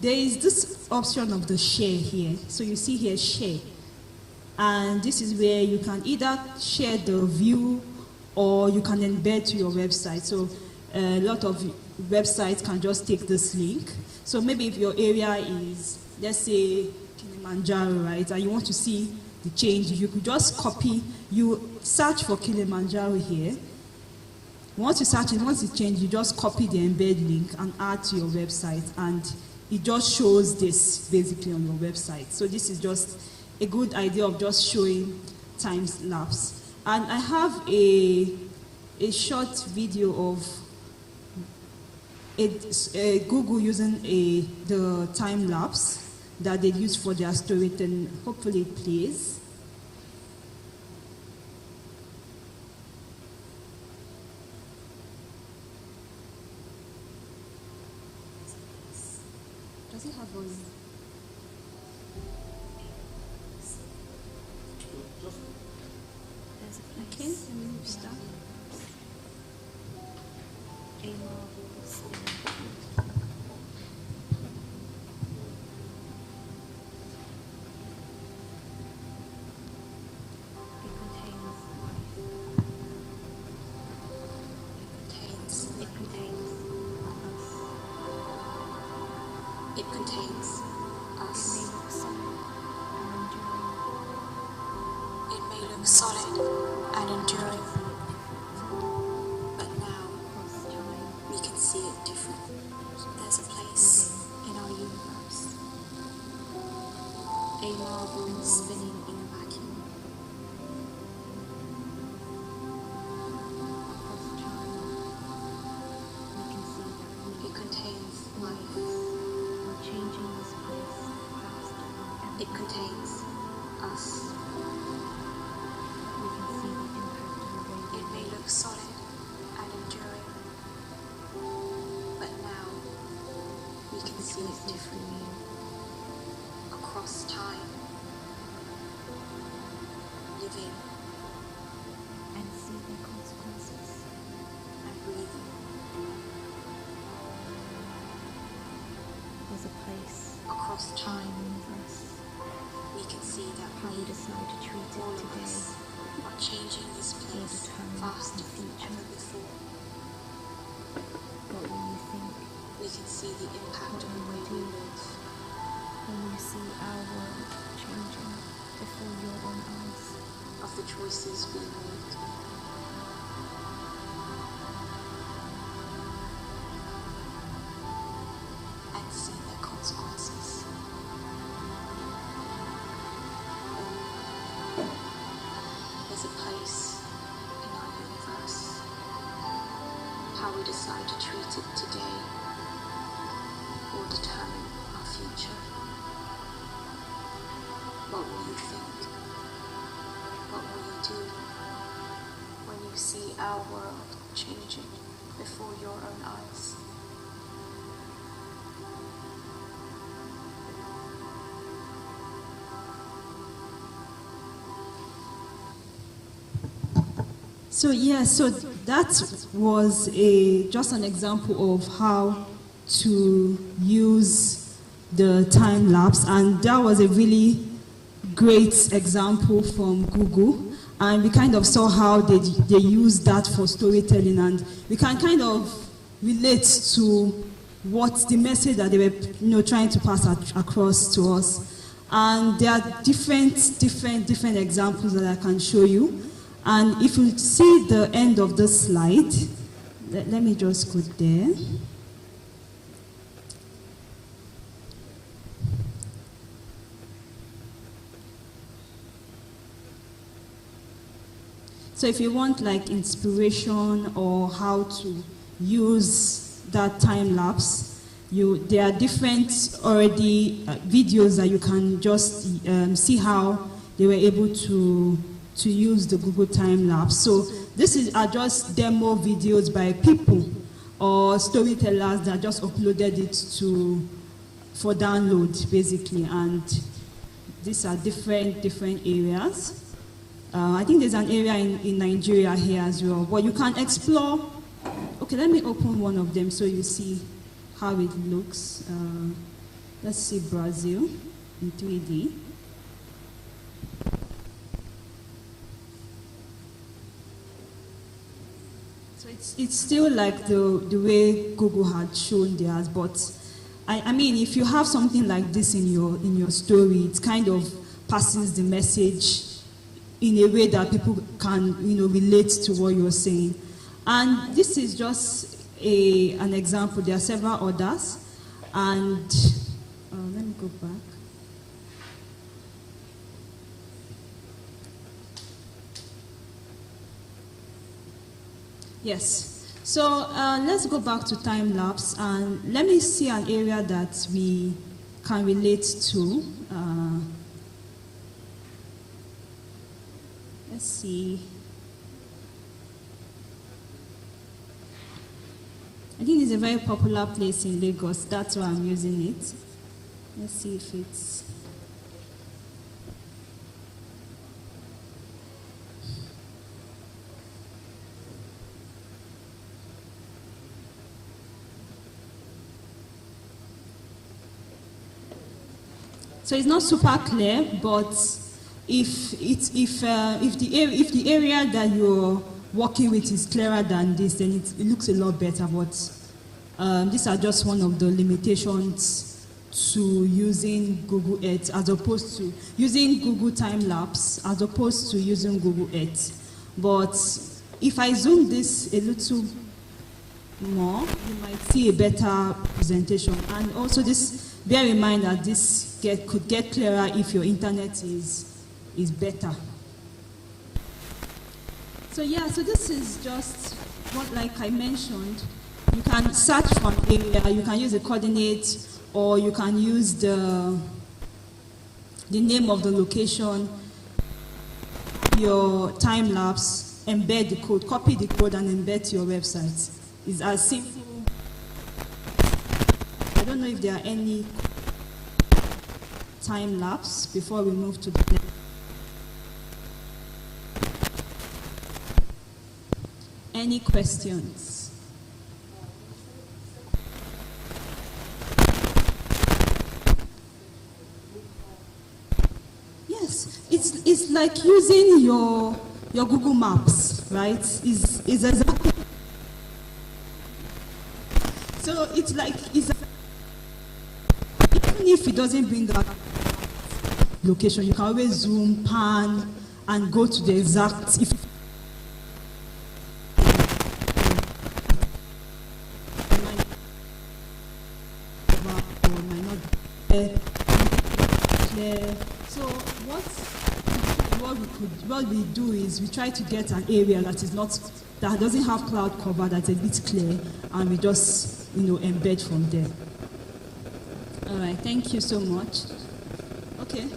there is this option of the share here. So you see here share, and this is where you can either share the view or you can embed to your website. So a lot of websites can just take this link. So maybe if your area is, let's say, Kilimanjaro, right, and you want to see the change, you could just copy, you search for Kilimanjaro here. Once you search it, once it changes, you just copy the embed link and add to your website, and it just shows this basically on your website. So this is just a good idea of just showing time lapse. And I have a short video of Google using the time lapse that they use for their storytelling. Hopefully it plays. Does it have volume? Okay, let me start. It contains us. It may look solid and enduring, but now we can see A marble spinning in a vacuum. It contains life. It contains us. It may look solid and enduring, but now we can see it differently across time, living and see the consequences and breathing. There's a place Across time, in us. we can see that How we we, decide to treat it all of today us, are changing this place determine faster the than future. ever before. What will you think We can see the impact of the way we live, when you see our world changing before your own eyes? of the choices we make. And see their consequences. There's a place in our universe. How we decide to treat it today will determine our future. What will you think? What will you do when you see our world changing before your own eyes? So so that was just an example of how to use the time lapse, and that was a really great example from Google, and we kind of saw how they use that for storytelling, and we can kind of relate to what the message that they were trying to pass across to us. And there are different examples that I can show you. And if you see the end of the slide, let me just go there. So if you want like inspiration or how to use that time lapse, there are different already videos that you can just see how they were able to use the Google time lapse. So this are just demo videos by people or storytellers that just uploaded it for download basically, and these are different areas. I think there's an area in Nigeria here as well, but you can explore. Okay, let me open one of them so you see how it looks. Let's see Brazil in 3D. So it's still like the way Google had shown theirs, but I mean, if you have something like this in your story, it kind of passes the message in a way that people can relate to what you're saying. And this is just an example. There are several others, and let me go back. Yes. So let's go back to time lapse, and let me see an area that we can relate to. Let's see. I think it's a very popular place in Lagos. That's why I'm using it. Let's see if it's... So it's not super clear, but if the area that you're working with is clearer than this, then it looks a lot better. But these are just one of the limitations to using Google Earth, as opposed to using Google Time Lapse, as opposed to using Google Earth. But if I zoom this a little more, you might see a better presentation. And also this bear in mind that this could get clearer if your internet is better. So yeah, so this is just what, like I mentioned, you can search for an area, you can use the coordinate, or you can use the name of the location, your time lapse, embed the code, copy the code and embed to your website. It's as simple. I don't know if there are any time lapse before we move to the next. Any questions? Yes, it's like using your Google Maps, right? Is exactly. So it's like even if it doesn't bring up location, you can always zoom, pan, and go to the exact. If So what we do is we try to get an area that doesn't have cloud cover, that's a bit clear, and we just embed from there. All right, thank you so much. Okay.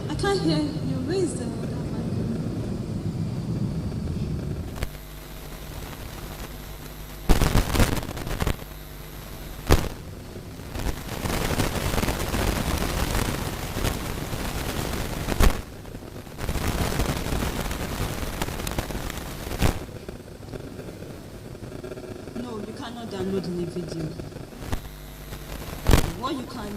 I can't hear you. Raise the other mic. No, you cannot download any video. What you can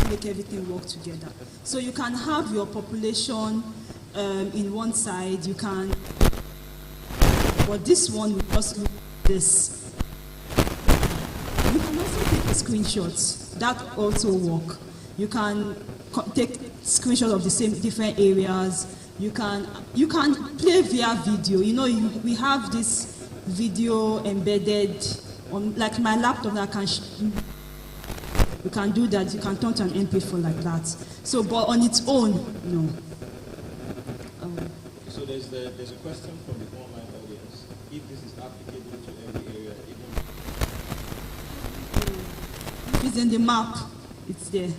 make everything work together. So you can have your population in one side, you can, but this one will just look like this. You can also take screenshots, that also work. You can take screenshots of the same different areas. You can play via video. We have this video embedded on, like my laptop that can. You can do that. You can turn to an MP4 like that. So, but on its own, no. So there's a question from the online audience. If this is applicable to every area, even it's in the map. It's there.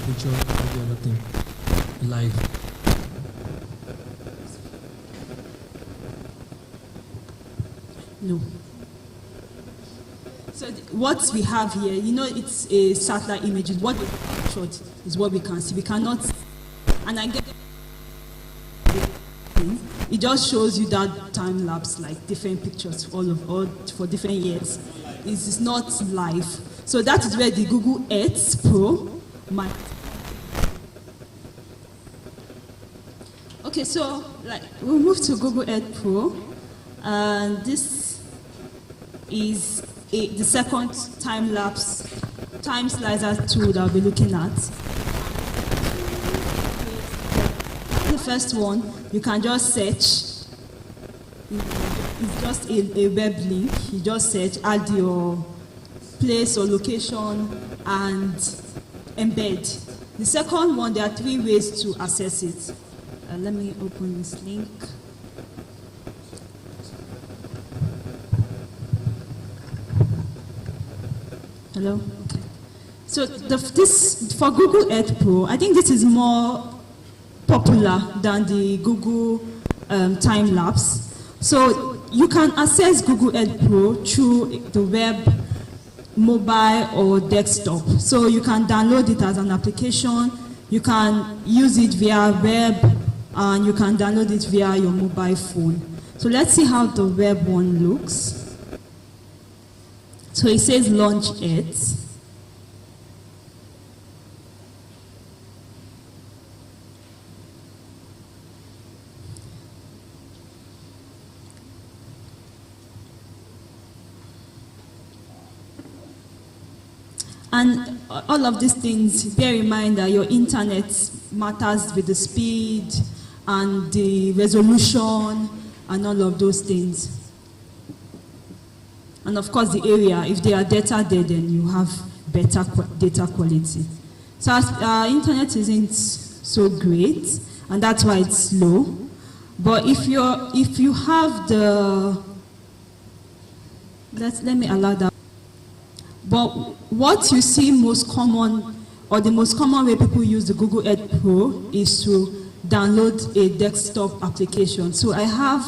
Picture of the other thing live. No. So what we have here, it's a satellite image. What we shot is what we can see. We cannot, and I get it just shows you that time lapse, like different pictures all for different years. It's not live. So that is where the Google Earth Pro might. Okay, so we'll move to Google Earth Pro, and this is the second time slicer tool that we'll be looking at. The first one, you can just search. It's just a web link. You just search, add your place or location, and embed. The second one, there are 3 ways to access it. Let me open this link. Hello? Okay. So this for Google Earth Pro, I think this is more popular than the Google time lapse. So you can access Google Earth Pro through the web, mobile, or desktop. So you can download it as an application, you can use it via web, and you can download it via your mobile phone. So let's see how the web one looks. So it says launch it. And all of these things, bear in mind that your internet matters with the speed and the resolution and all of those things. And of course the area, if there are data there, then you have better data quality. So our internet isn't so great, and that's why it's slow. But if you have the, let me allow that. But what you see most common, or the most common way people use the Google Earth Pro is to download a desktop application. So I have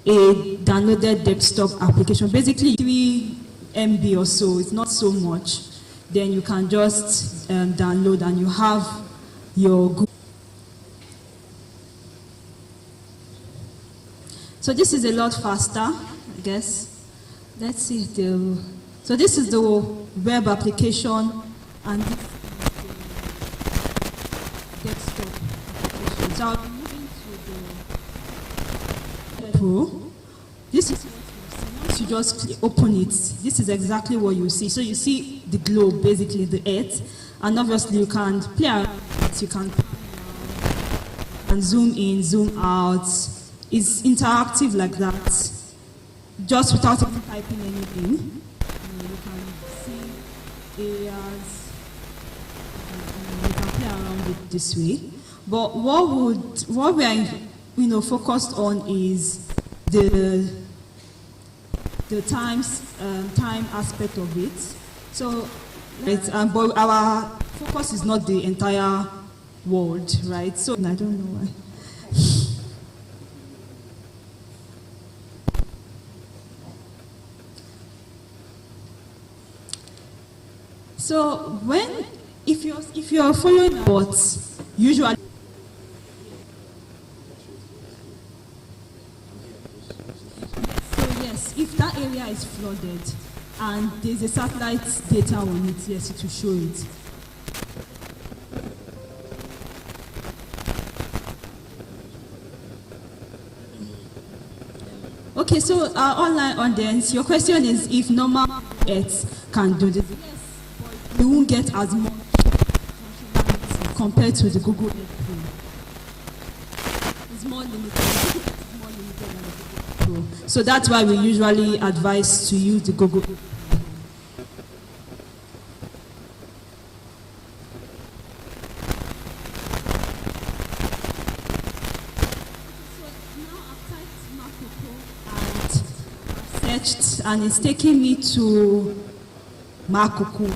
a downloaded desktop application, basically 3 MB or so, it's not so much. Then you can just download and you have your Google. So this is a lot faster, I guess. Let's see if they will. So this is the web application, and this is the desktop application. So I'll be moving to the Pro. This is what you see. Once you just open it, this is exactly what you see. So you see the globe, basically the Earth, and obviously you can play around it, you can zoom in, zoom out. It's interactive like that, just without even typing anything. Areas, and you can play around it this way. But what we are focused on is the time aspect of it. So but our focus is not the entire world, right? So I don't know why. So if you're following what usually, so yes, if that area is flooded and there's a satellite data on it, yes, it will show it. Okay, so our online audience, your question is if normal Earth can do this. You won't get as much compared to the Google Earth Pro. It's more limited. Than the Google Pro. So that's why we usually advise to use the Google Earth Pro. So now I've typed Makoko and searched, and it's taking me to Makoko.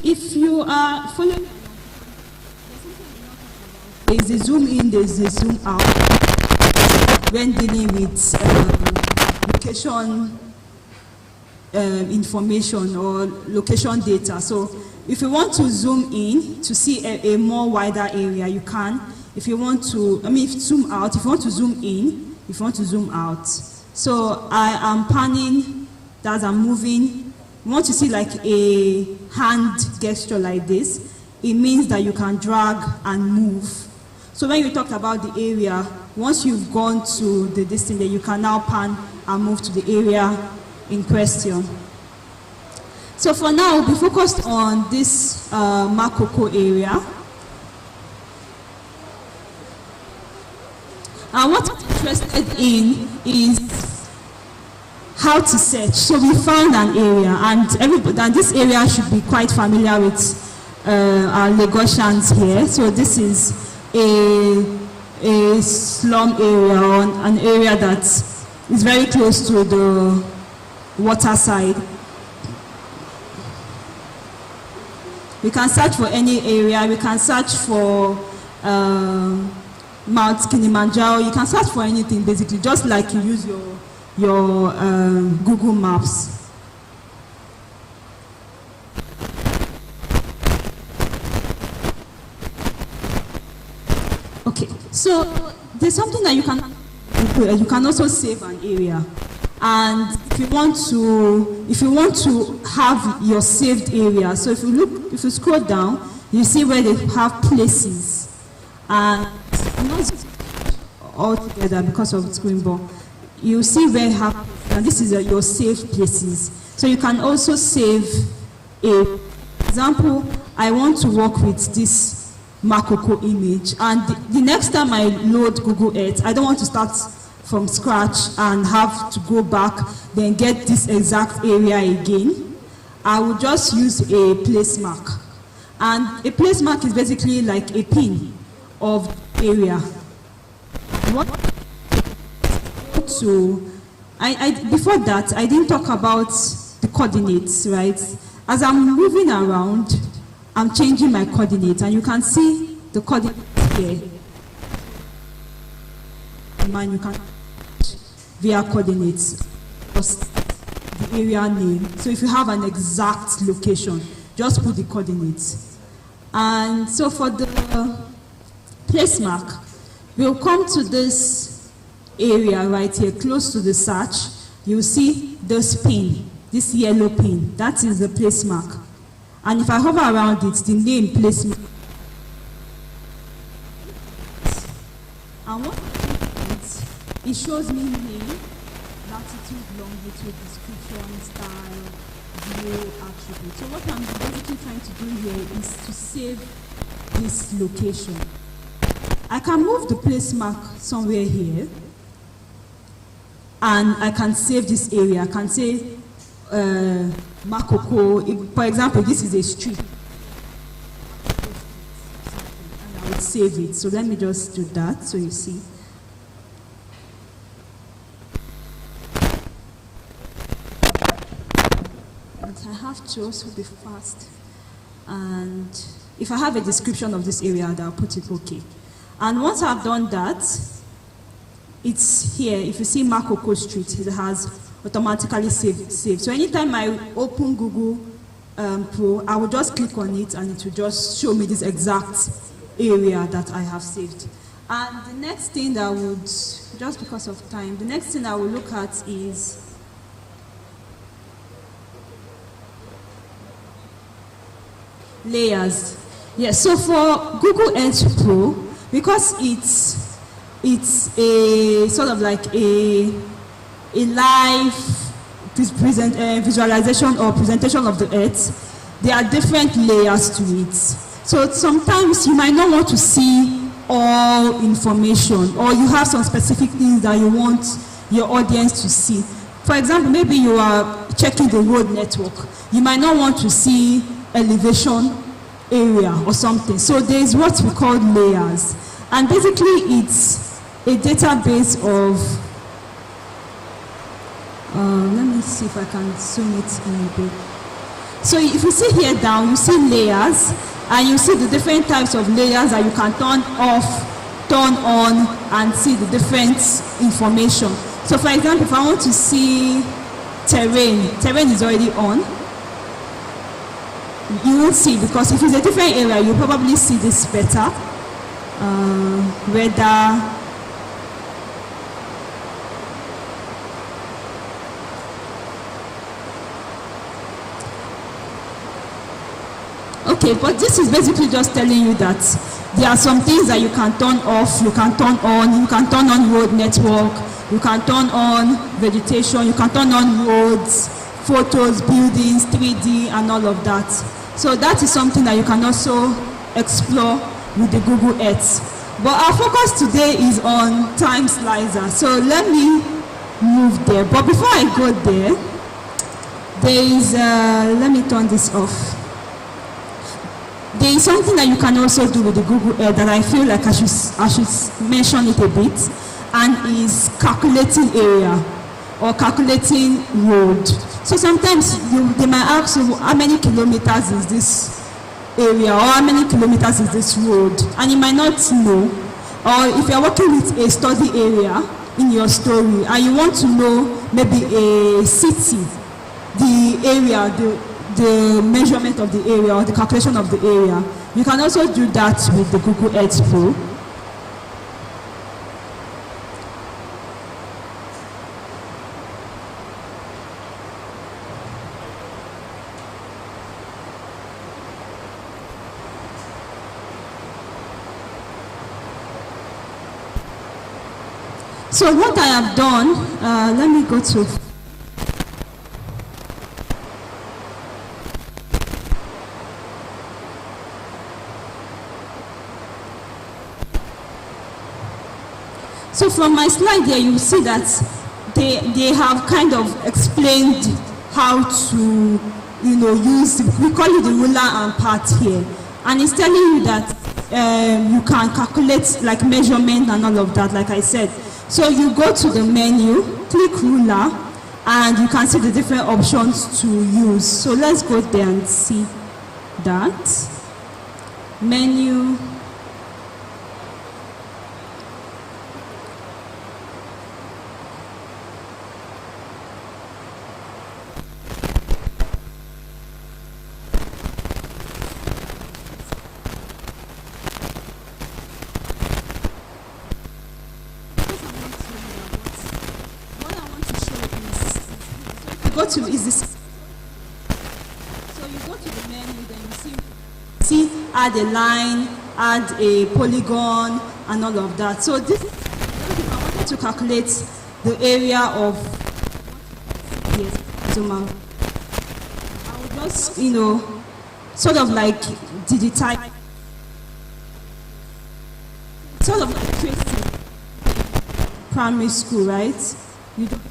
If you are following, there's a zoom in, there's a zoom out when dealing with location information or location data. So if you want to zoom in to see a more wider area, you can. If you want to, zoom out, if you want to zoom in, if you want to zoom out. So I am panning, as I'm moving. You want to see like a hand gesture like this, it means that you can drag and move. So when you talked about the area, once you've gone to the distance, you can now pan and move to the area in question. So for now, we'll be focused on this Makoko area. And what I'm interested in is how to search. So we found an area, and this area should be quite familiar with our Lagosians here. So this is a slum area, or an area that is very close to the water side. We can search for any area. We can search for Mount Kilimanjaro. You can search for anything, basically, just like you use your Google Maps. Okay, so there's something that you can also save an area. And if you want to have your saved area, so if you scroll down, you see where they have places. And not all together because of screen, but you see where you have, and this is your saved places. So you can also save for example, I want to work with this Makoko image, and the next time I load Google Earth, I don't want to start from scratch and have to go back, then get this exact area again. I will just use a place mark. And a place mark is basically like a pin of area. Before that, I didn't talk about the coordinates, right? As I'm moving around, I'm changing my coordinates, and you can see the coordinates here. And you can via coordinates, just the area name. So if you have an exact location, just put the coordinates. And so for the place mark, we'll come to this area right here, close to the search. You'll see this pin, this yellow pin. That is the place mark. And if I hover around it, the name place mark. And what it shows me name, latitude, longitude, description, style, view, attribute. So what I'm basically trying to do here is to save this location. I can move the place mark somewhere here, and I can save this area. I can say Makoko. For example, this is a street. And I would save it. So let me just do that so you see. I have to also be fast, and if I have a description of this area, I'll put it okay. And once I've done that, it's here. If you see Makoko Street, it has automatically saved. So anytime I open Google Pro, I will just click on it, and it will just show me this exact area that I have saved. And the next thing that I would, just because of time, the next thing I will look at is layers. Yes, so for Google Earth Pro, because it's a sort of like a live visualization or presentation of the Earth, there are different layers to it. So sometimes you might not want to see all information, or you have some specific things that you want your audience to see. For example, maybe you are checking the road network. You might not want to see elevation area or something. So there's what we call layers. And basically it's a database of, let me see if I can zoom it in a bit. So if you see here down, you see layers, and you see the different types of layers that you can turn off, turn on, and see the different information. So for example, if I want to see terrain is already on. You won't see, because if it's a different area, you'll probably see this better. Weather. Okay, but this is basically just telling you that there are some things that you can turn off, you can turn on. You can turn on road network, you can turn on vegetation, you can turn on roads, photos, buildings, 3D, and all of that. So that is something that you can also explore with the Google Earth. But our focus today is on time slicer. So let me move there. But before I go there, there is, let me turn this off. There is something that you can also do with the Google Earth that I feel like I should mention it a bit, and is calculating area or calculating road. So sometimes they might ask you, how many kilometers is this area, or how many kilometers is this road, and you might not know. Or if you're working with a study area in your story and you want to know maybe a city, the area, the measurement of the area or the calculation of the area, you can also do that with the Google Earth Pro. So what I have done, let me go to. So from my slide there, you see that they have kind of explained how to, use, we call it the ruler and part here. And it's telling you that you can calculate like measurement and all of that, like I said. So you go to the menu, click ruler, and you can see the different options to use. So let's go there and see that. Menu. Is this. So you go to the menu, then you see add a line, add a polygon, and all of that. So this, if I wanted to calculate the area of, zoom out. I would just, sort of like digitize, sort of like tracing primary school, right? You don't.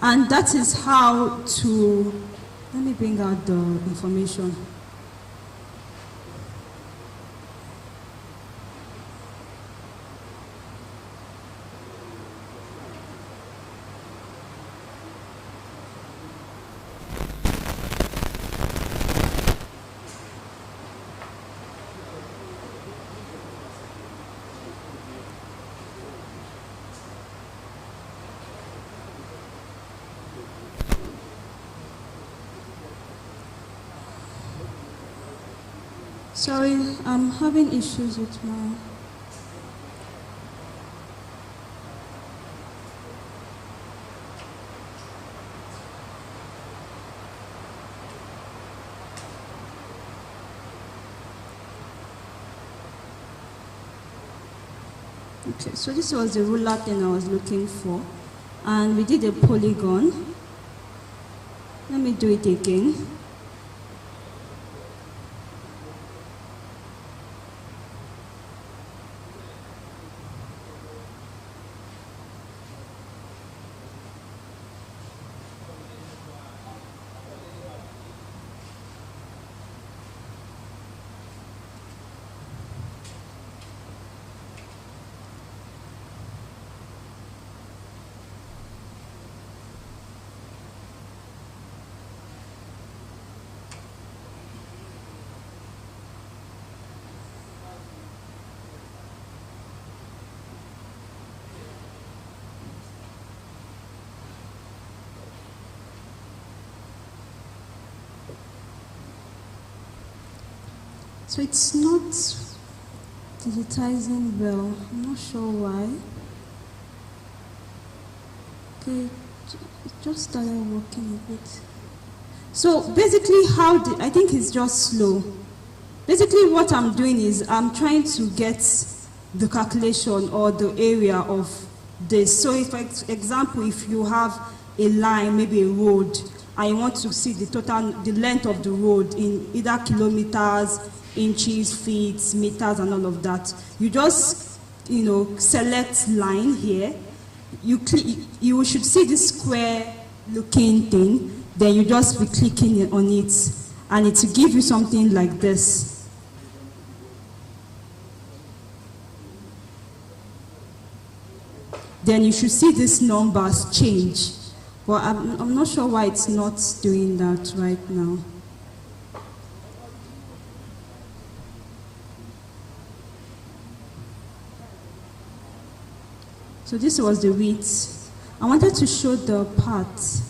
And that is how to, let me bring out the information. Sorry, I'm having issues with my... Okay, so this was the ruler thing I was looking for. And we did a polygon. Let me do it again. So it's not digitizing well. I'm not sure why. Okay, it just started working a bit. So basically I think it's just slow. Basically what I'm doing is I'm trying to get the calculation or the area of this. So if, for example, if you have a line, maybe a road, and you want to see the length of the road in either kilometers, inches, feet, meters, and all of that. You just, select line here. You should see this square looking thing. Then you just be clicking on it, and it will give you something like this. Then you should see these numbers change. But I'm not sure why it's not doing that right now. So this was the width. I wanted to show the path.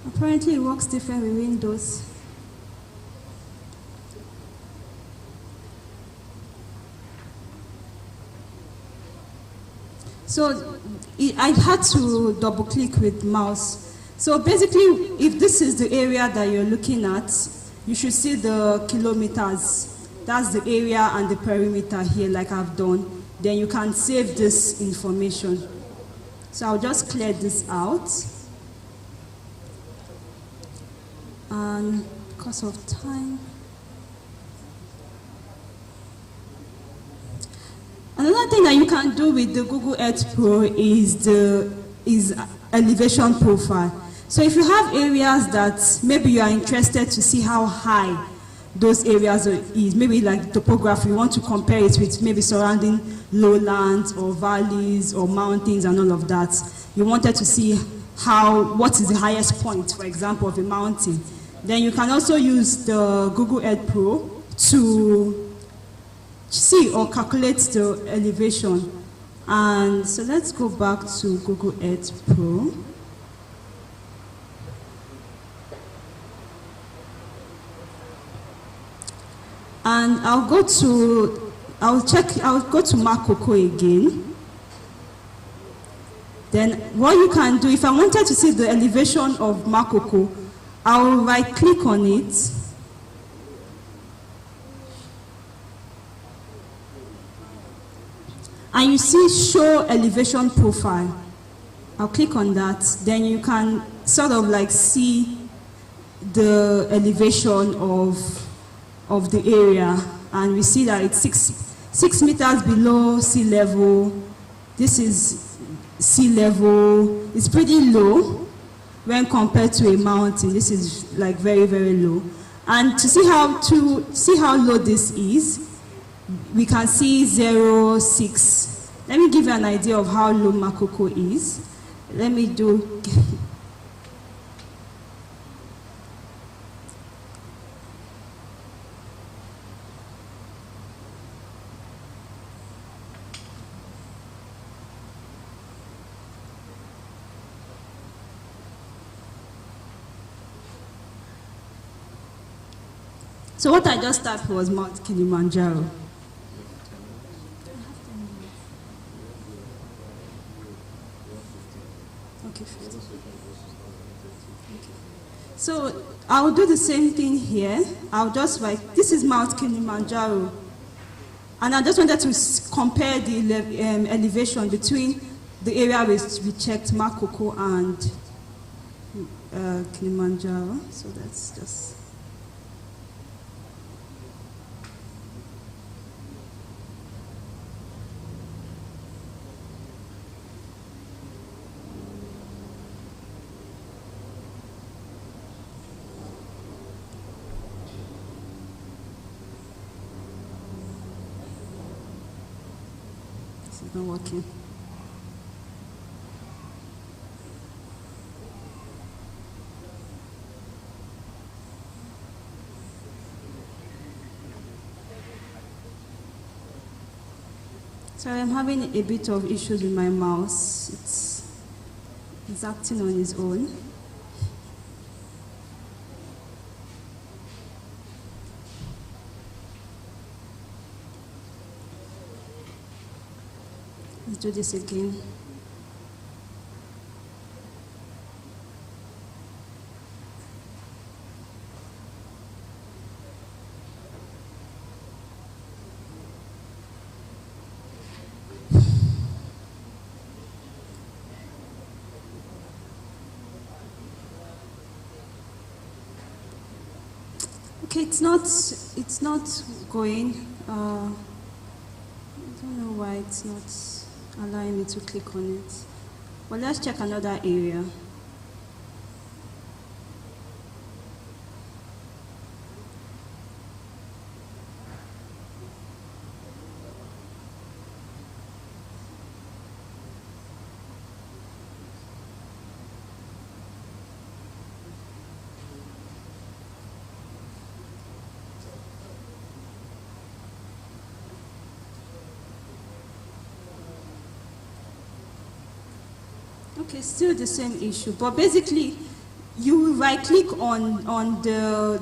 Apparently it works different with Windows. So I had to double click with mouse. So basically, if this is the area that you're looking at, you should see the kilometers. That's the area and the perimeter here, like I've done. Then you can save this information. So I'll just clear this out. And because of time. Another thing that you can do with the Google Earth Pro is elevation profile. So if you have areas that maybe you are interested to see how high those areas is, maybe like topography, you want to compare it with maybe surrounding lowlands or valleys or mountains and all of that. You wanted to see what is the highest point, for example, of a mountain. Then you can also use the Google Earth Pro to see or calculate the elevation. And so let's go back to Google Earth Pro. And I'll go to Makoko again. Then what you can do, if I wanted to see the elevation of Makoko, I'll right click on it. And you see show elevation profile. I'll click on that. Then you can sort of like see the elevation of the area. And we see that it's 6 meters below sea level. This is sea level. It's pretty low when compared to a mountain. This is like very, very low. And to see how low this is, we can see 0, 6. Let me give you an idea of how low Makoko is. Let me do. So what I just typed was Mount Kilimanjaro. Okay. So I'll do the same thing here. I'll just write, this is Mount Kilimanjaro. And I just wanted to compare the elevation between the area we checked, Makoko and Kilimanjaro. So that's just... Not working. So I'm having a bit of issues with my mouse. It's acting on its own. Let's do this again. Okay, it's not going. I don't know why it's not allowing me to click on it. Well, let's check another area. Okay, still the same issue, but basically, you right-click on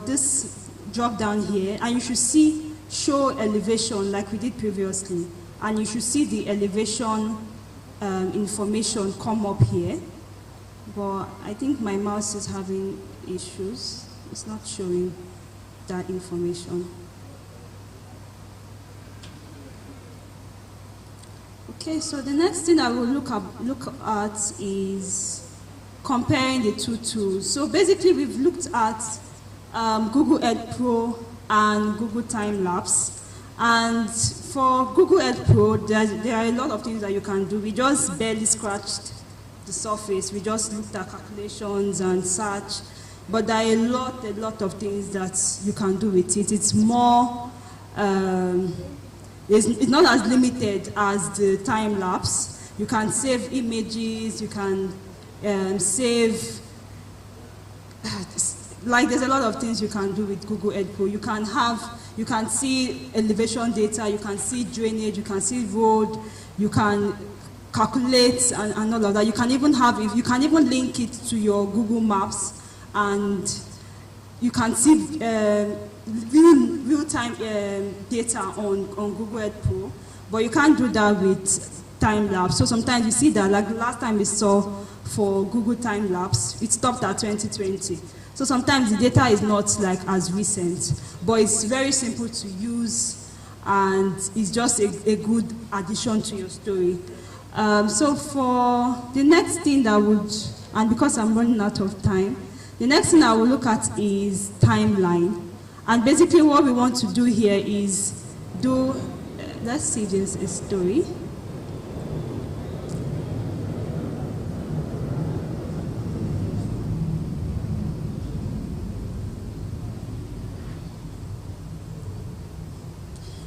this drop down here, and you should see show elevation like we did previously, and you should see the elevation information come up here. But I think my mouse is having issues; it's not showing that information. Okay, so the next thing I will look at is comparing the two tools. So basically, we've looked at Google Earth Pro and Google Time Lapse. And for Google Earth Pro, there are a lot of things that you can do. We just barely scratched the surface. We just looked at calculations and such. But there are a lot of things that you can do with it. It's more... it's not as limited as the time lapse. You can save images, you can save, like there's a lot of things you can do with Google Earth Pro. You can see elevation data, you can see drainage, you can see road, you can calculate and all of that. You can even link it to your Google Maps, and you can see real-time data on Google Earth Pro, but you can't do that with time lapse. So sometimes you see that, like the last time we saw for Google time lapse, it stopped at 2020. So sometimes the data is not like as recent, but it's very simple to use, and it's just a good addition to your story. So for the next thing that would, and because I'm running out of time, the next thing I will look at is timeline. And basically what we want to do here is do, let's see this story.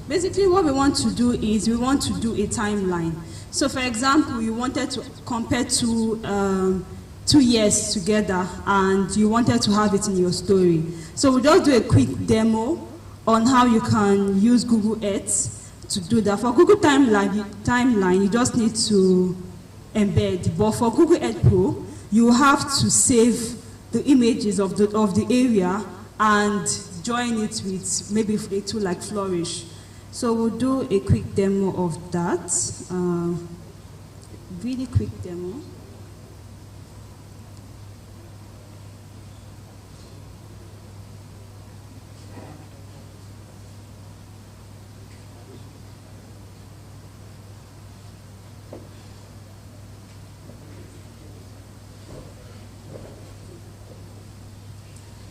Basically what we want to do is we want to do a timeline. So for example, you wanted to compare two years together and you wanted to have it in your story. So we'll just do a quick demo on how you can use Google Earth to do that. For Google Timeline, you just need to embed. But for Google Earth Pro, you have to save the images of the area and join it with maybe a tool like Flourish. So we'll do a quick demo of that. Really quick demo.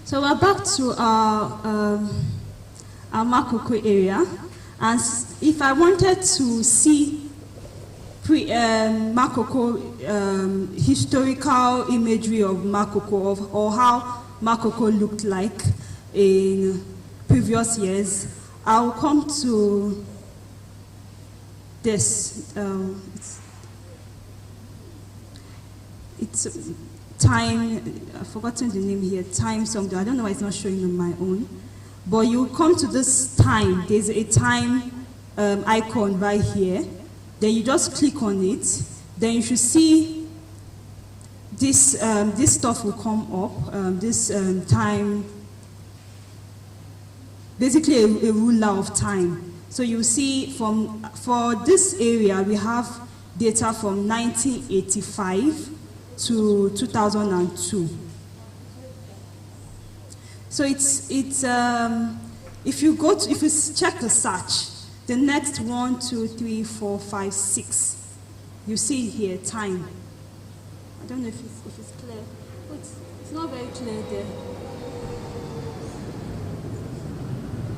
So we're back to our Makoko area, and if I wanted to see Makoko historical imagery of Makoko, or how Makoko looked like in previous years, I'll come to this. It's time, I've forgotten the name here, time something. I don't know why it's not showing on my own. But you come to this time, there's a time icon right here. Then you just click on it. Then you should see this, this stuff will come up, this time, basically a ruler of time. So you see for this area, we have data from 1985 to 2002. So if you check the search, the next 1, 2, 3, 4, 5, 6, you see here time. I don't know if it's clear. It's not very clear there.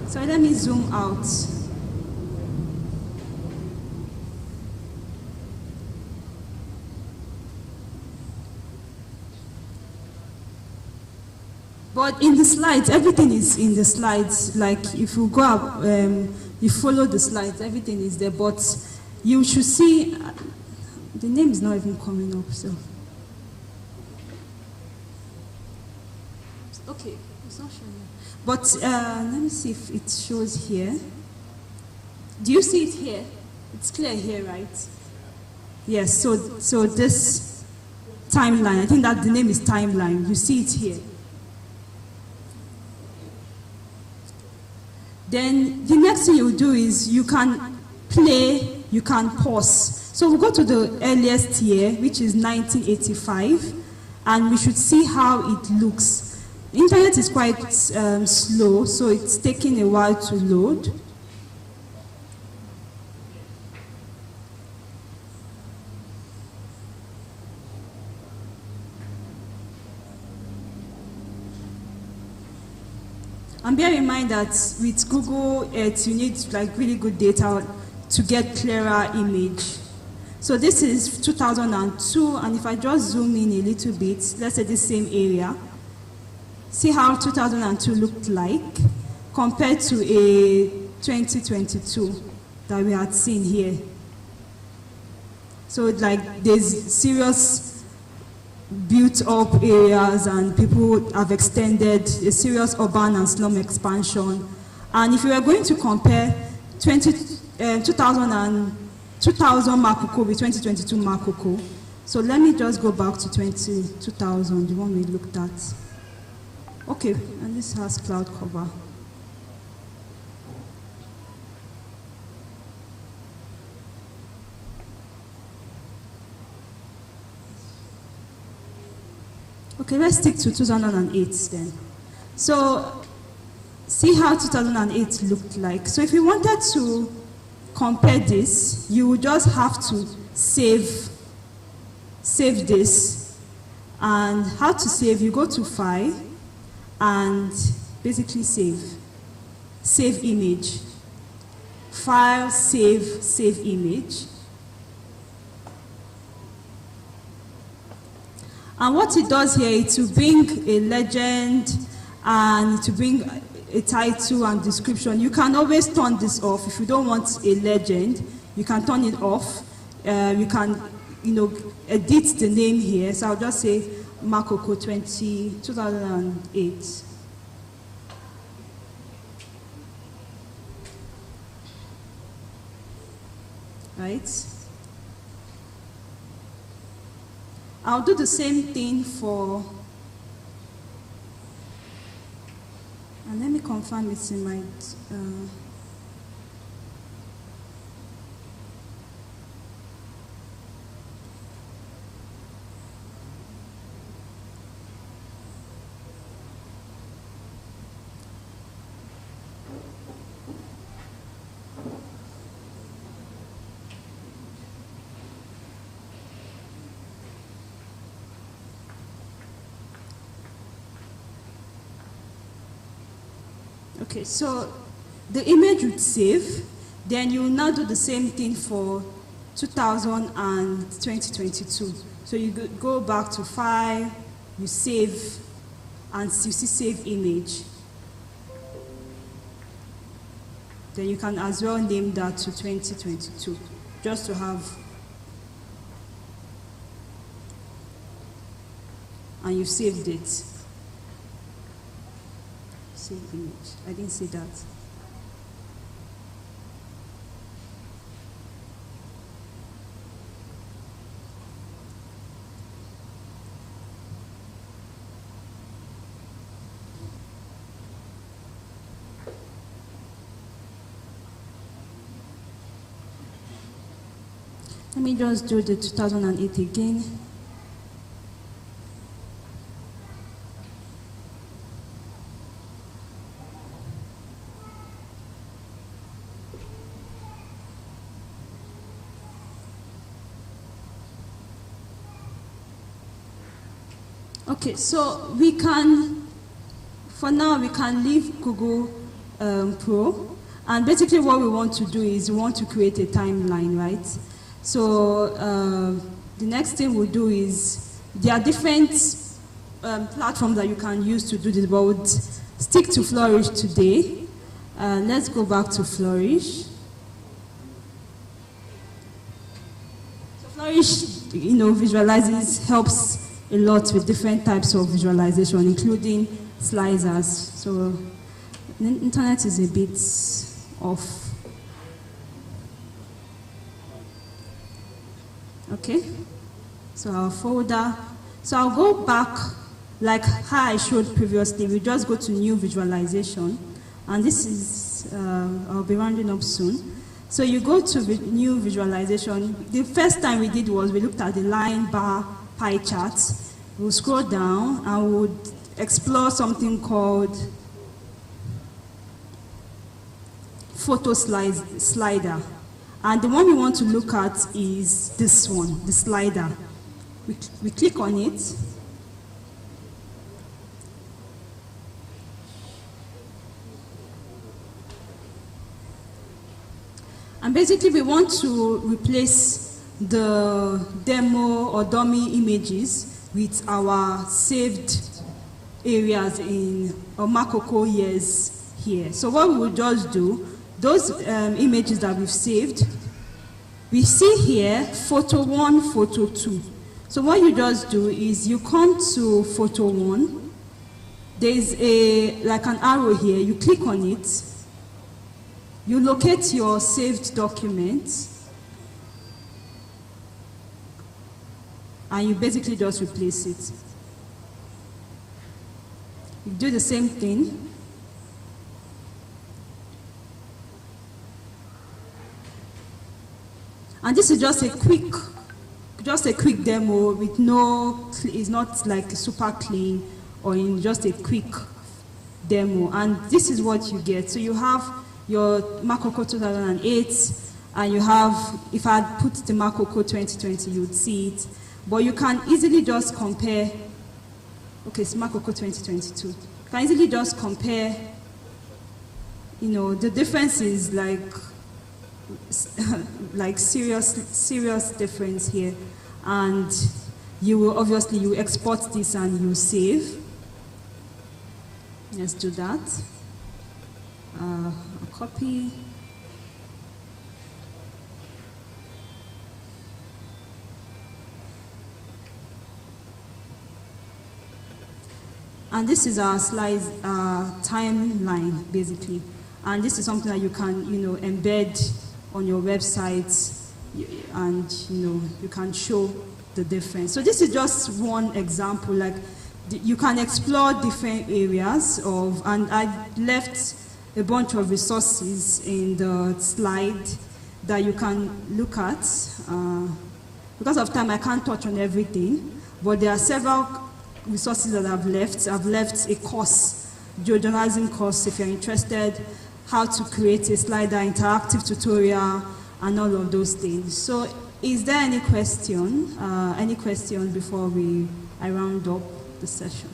So let me zoom out. But in the slides, everything is in the slides. Like if you go up, you follow the slides, everything is there. But you should see, the name is not even coming up, so. Okay, it's not showing. But let me see if it shows here. Do you see it here? It's clear here, right? Yes, so this timeline, I think that the name is timeline. You see it here. Then the next thing you do is you can play, you can pause. So we'll go to the earliest year, which is 1985, and we should see how it looks. The internet is quite slow, so it's taking a while to load. And bear in mind that with Google Earth, you need like really good data to get clearer image. So this is 2002, and if I just zoom in a little bit, let's say this same area, see how 2002 looked like compared to a 2022 that we had seen here. So like there's serious built up areas and people have extended a serious urban and slum expansion. And if you are going to compare 2000 Makoko with 2022 Makoko, so let me just go back to 2000, the one we looked at. Okay, and this has cloud cover. Okay, let's stick to 2008 then. So, see how 2008 looked like. So if you wanted to compare this, you would just have to save this. And how to save, you go to File, and basically save. Save image. File, save image. And what it does here is to bring a legend and to bring a title and description. You can always turn this off. If you don't want a legend, you can turn it off. You can, edit the name here. So I'll just say Makoko 2008. Right? I'll do the same thing for, and let me confirm it's in my, okay, so the image would save, then you will now do the same thing for 2000 and 2022. So you go back to File, you save, and you see Save Image. Then you can as well name that to 2022, just to have, and you've saved it. Save image. I didn't see that. Let me just do the 2008 again. Okay, so we can, for now, we can leave Google Pro. And basically what we want to do is we want to create a timeline, right? So the next thing we'll do is, there are different platforms that you can use to do this, but we'll stick to Flourish today. Let's go back to Flourish. So Flourish, visualizes, helps a lot with different types of visualization, including slicers. So the internet is a bit off. Okay, so our folder. So I'll go back like how I showed previously. We just go to new visualization, and this is, I'll be rounding up soon. So you go to new visualization. The first time we did was we looked at the line, bar, pie charts. We'll scroll down and we'll explore something called photo slider. And the one we want to look at is this one, the slider. We click on it. And basically we want to replace the demo or dummy images with our saved areas in Makoko years here. So what we will just do, those images that we've saved, we see here photo 1, photo 2. So what you just do is you come to photo 1, there's like an arrow here, you click on it, you locate your saved document, and you basically just replace it. You do the same thing. And this is just a quick demo with no, it's not like super clean or in just a quick demo. And this is what you get. So you have your Makoko 2008, and you have, if I put the Makoko 2020, you would see it. But you can easily just compare, okay, it's Makoko 2022. You can easily just compare, the difference is like serious difference here. And you will obviously, you export this and you save. Let's do that. A copy. And this is our slide timeline, basically. And this is something that you can, embed on your website, and, you can show the difference. So this is just one example. Like, you can explore different areas of, and I left a bunch of resources in the slide that you can look at. Because of time, I can't touch on everything, but there are several resources that I've left. I've left a course, geojournalism course, if you're interested, how to create a slider, interactive tutorial, and all of those things. So is there any question? Any questions before I round up the session?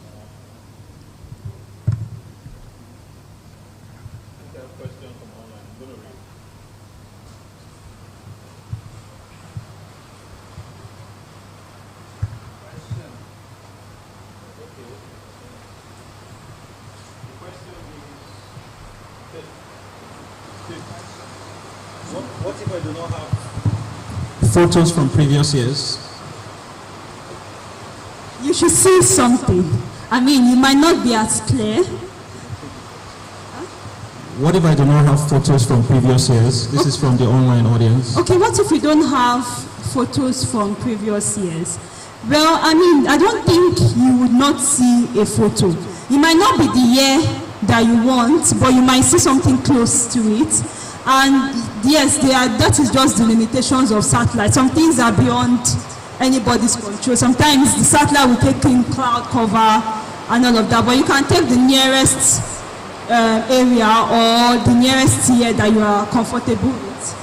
What if I do not have photos from previous years? You should see something. I mean, it might not be as clear. What if I do not have photos from previous years? This is from the online audience. Okay, what if you don't have photos from previous years? Well, I mean, I don't think you would not see a photo. It might not be the year that you want, but you might see something close to it. And yes, that is just the limitations of satellite. Some things are beyond anybody's control. Sometimes the satellite will take in cloud cover and all of that, but you can take the nearest area or the nearest tier that you are comfortable with.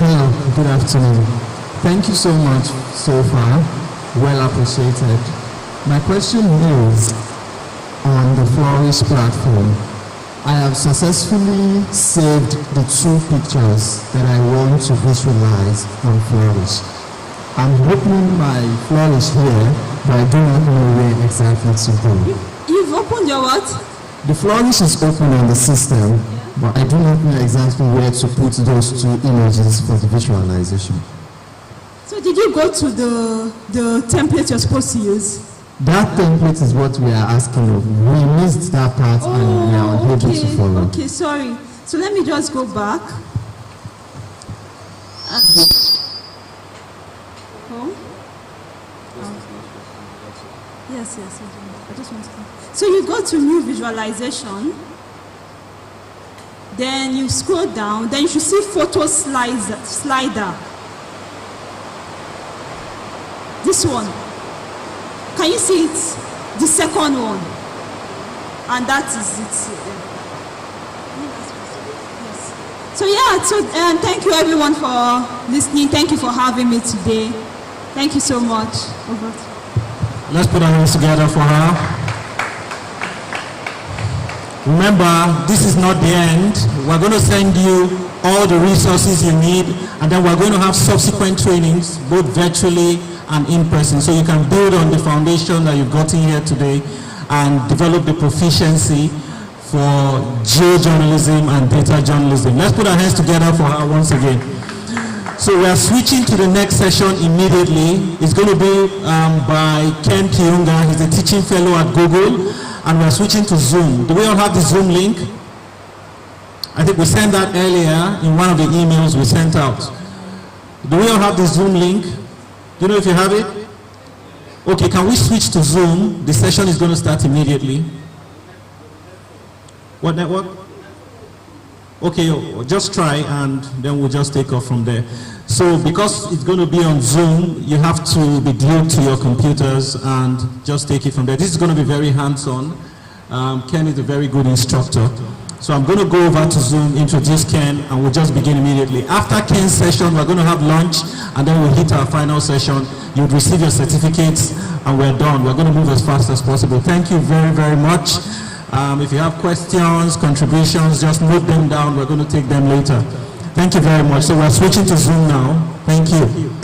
Hello, good afternoon. Thank you so much so far. Well appreciated. My question is on the Flourish platform. I have successfully saved the 2 pictures that I want to visualize on Flourish. I'm opening my Flourish here, but I do not know where exactly to go. You've opened your what? The Flourish is open on the system, but I do not know exactly where to put those 2 images for the visualization. So did you go to the template you're supposed to use? That template is what we are asking of. We missed that part and we are unable to follow. Okay, sorry. So let me just go back. Yes. I just want to. So you go to new visualization. Then you scroll down. Then you should see photo slider. This one. Can you see it? The second one. And that is it. Yes. So yeah, thank you everyone for listening. Thank you for having me today. Thank you so much. Over. Let's put our hands together for her. Remember, this is not the end. We're going to send you all the resources you need, and then we're going to have subsequent trainings, both virtually and in person, so you can build on the foundation that you've gotten here today and develop the proficiency for geojournalism and data journalism. Let's put our hands together for her once again. So we are switching to the next session immediately. It's going to be by Ken Kiunga. He's a teaching fellow at Google, and we're switching to Zoom. Do we all have the Zoom link? I think we sent that earlier in one of the emails we sent out. Do we all have the Zoom link? Do you know if you have it? Okay, can we switch to Zoom? The session is going to start immediately. What network? Okay, just try and then we'll just take off from there. So because it's going to be on Zoom, you have to be glued to your computers and just take it from there. This is going to be very hands-on. Ken is a very good instructor. So I'm going to go over to Zoom, introduce Ken, and we'll just begin immediately. After Ken's session, we're going to have lunch, and then we'll hit our final session. You'll receive your certificates, and we're done. We're going to move as fast as possible. Thank you very, very much. If you have questions, contributions, just note them down. We're going to take them later. Thank you very much. So we're switching to Zoom now. Thank you.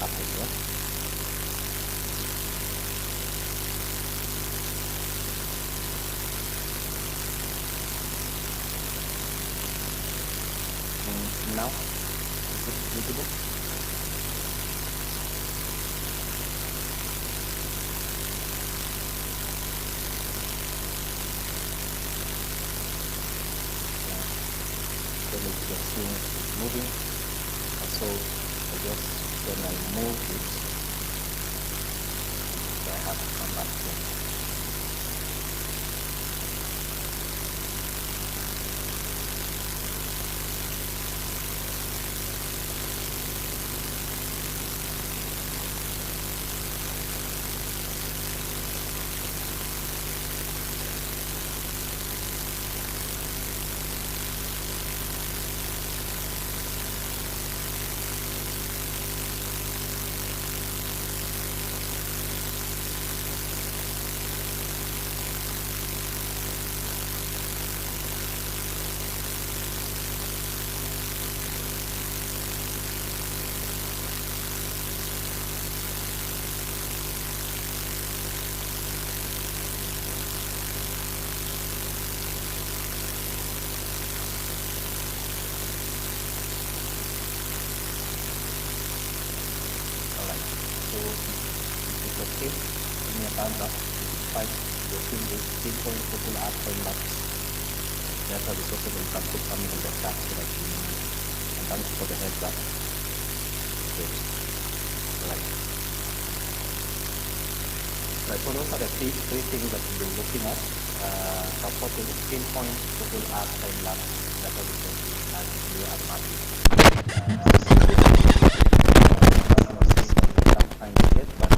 up as well. Now, is it visible? So you're seeing it's moving. So I guess when I move it, so I have to come back to it. Okay, give me a thumbs up. Despite you're seeing this pinpoint focal arc time lapse, that's how it's possible. You can put something in the chat so that you know. And thanks for the heads up. Great. Alright. Right, so those are the three things that we've been looking at. Supporting pinpoint focal arc time lapse, that's how it's possible as you are marking. Sometimes get, but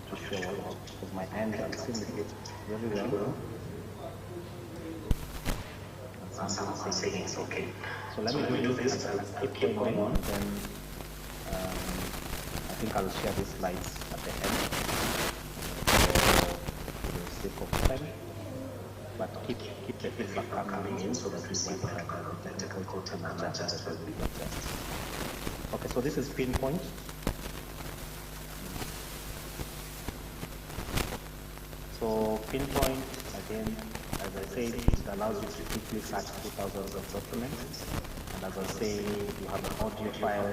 because my hand can seem to get very well. And someone saying it's okay. So let me do this and keep going on. Then I think I'll share these slides at the end for the sake of time. But keep the feedback coming in so that we see what kind of technical content and adjust as we adjust. Okay, so this is pinpoint. So pinpoint, again, as I said, it allows you to quickly search through thousands of documents. And as I say, you have an audio file,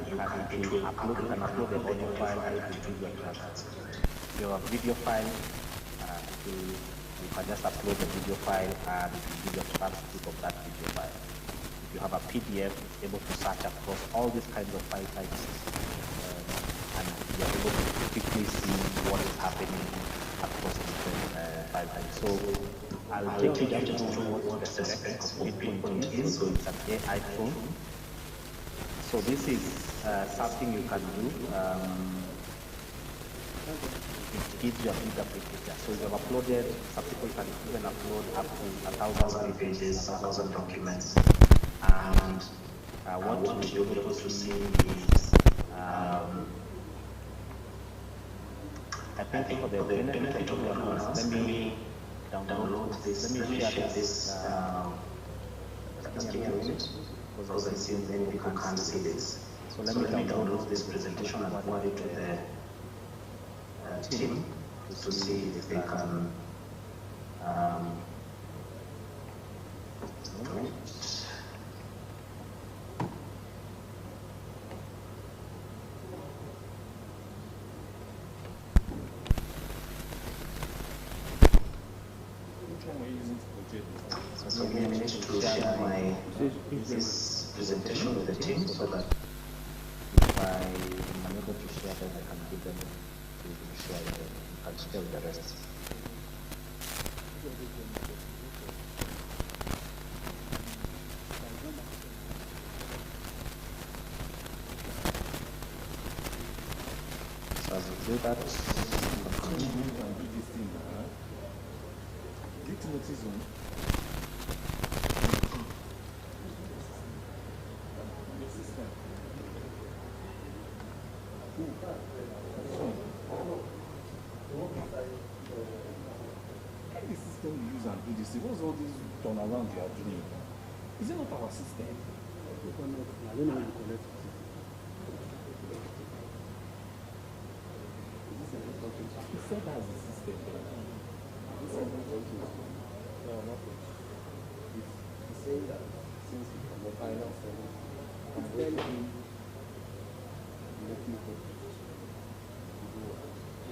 you can upload the audio file and it will do your transcript. If you have a video file, you can just upload the video file and it will give you a transcript of that video file. If you have a PDF, it's able to search across all these kinds of file types. And you're able to quickly see what is happening across different file types. So I'll take you just through what the spec of pinpoint is. So it's an AI phone. So this is something you can do. It gives you a bigger picture. So you have uploaded, some people can even upload up to 1,000 pages, 1,000 documents. And what you'll be able to see is I think for the benefit of everyone, let me download this, let me share this, just give me a minute, because I see many people can't see this. So let me download this presentation and forward it to the team to see if they can so give me a minute to share this presentation with the team so that if I am unable to share them, I can give them to share it and you can share with the rest. Do that. The system we use and do this, what's all this turnaround you are doing? Is it not our system? I don't know how you collect it. He said that's the system. No, not it. He's saying that since the final service, I'm waiting let me go.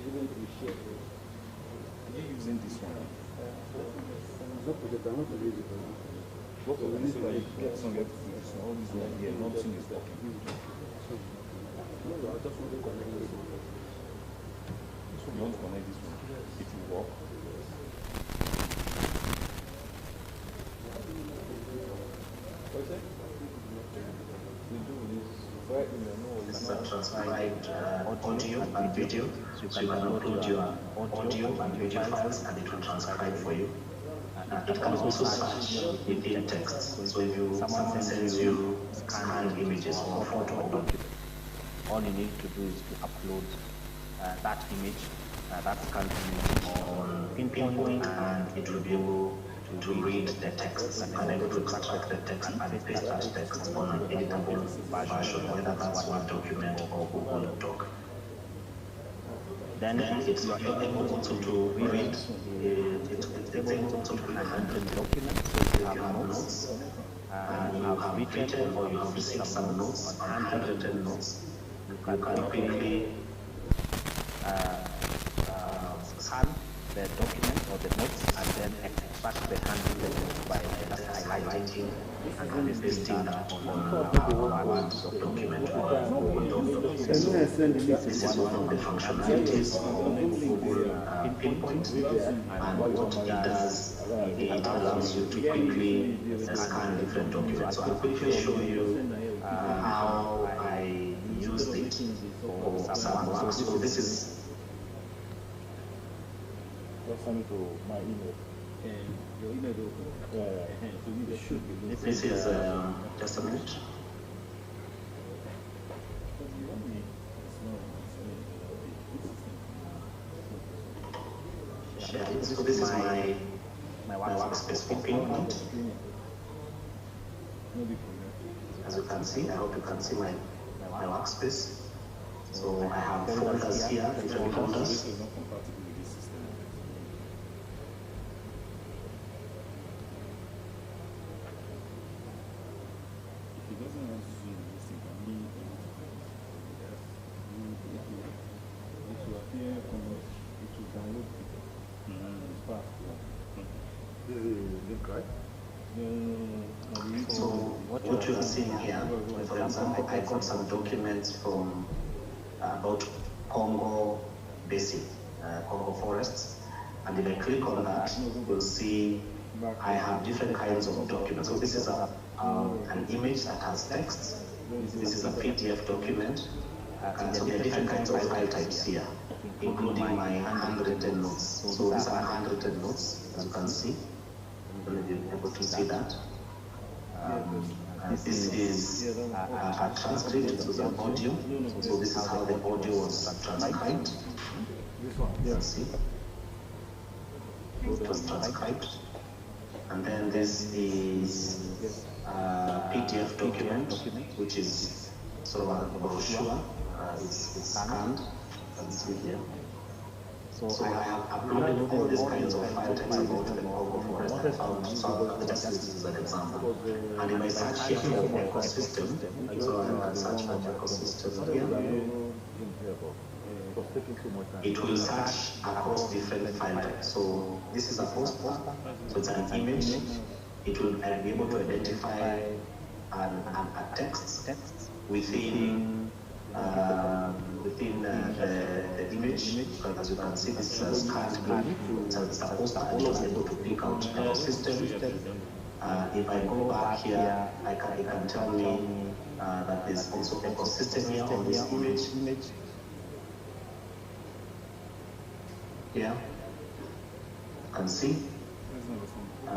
Even to share it. Are you using this one? Not to get down to use it. What will you get somewhere to use this one? All this one here, nothing is working. No, I just want to connect this one. You want to connect this one? It will work. What's that? We do this. It's a transcribed audio and video, so you can upload your audio and video files and it will transcribe for you. It can also search within text, so if someone sends you scanned images or photo or document, all you need to do is to upload that image, that scanned image on pinpoint, and it will be able to read the text and able to extract the text and paste that text on an editable version, whether that's Word document or Google Doc. Then it's able also to read, it's able also to handle documents, so you have notes, and you have written or you have received some notes, and handwritten notes. You can quickly scan the document or the notes and then extract the handwritten notes by just highlighting and pasting that on a Word document or a Google document. This is one of the functionalities of Google Pinpoint, and what it does, it allows you to quickly scan different documents. So I'll quickly show you how I used it for some work. So this is send it to my email. And your email should be. This is just a minute. So this is my workspace for Pinpoint. As you can see, I hope you can see my workspace. So I have folders here, different folders. So what you are seeing here, for example, I got some documents from about Congo Basin, Congo forests, and if I click on that, you'll see I have different kinds of documents. So this is an image that has text. This is a PDF document. And so there are different kinds of file types here, including my handwritten notes. So these are handwritten notes, as you can see. You'll be able to see that. This is a transcript, so the audio. So this is how the audio was transcribed. You can see. It was transcribed. And then this is a PDF document, which is sort of a brochure. It's scanned. You can see here. So I have uploaded all these kinds of file types about the Congo forest I found. So just this is an example. And if I search here for ecosystem, so I can search for ecosystem here. It will search across different file types. So this is a poster, so it's an image. It will be able to identify a text within the image. As you can see, this is a scanned image. It's a poster, and it was able to pick out ecosystem. If I go back here, it can tell me that there's also ecosystem here on this image. Here, you can see.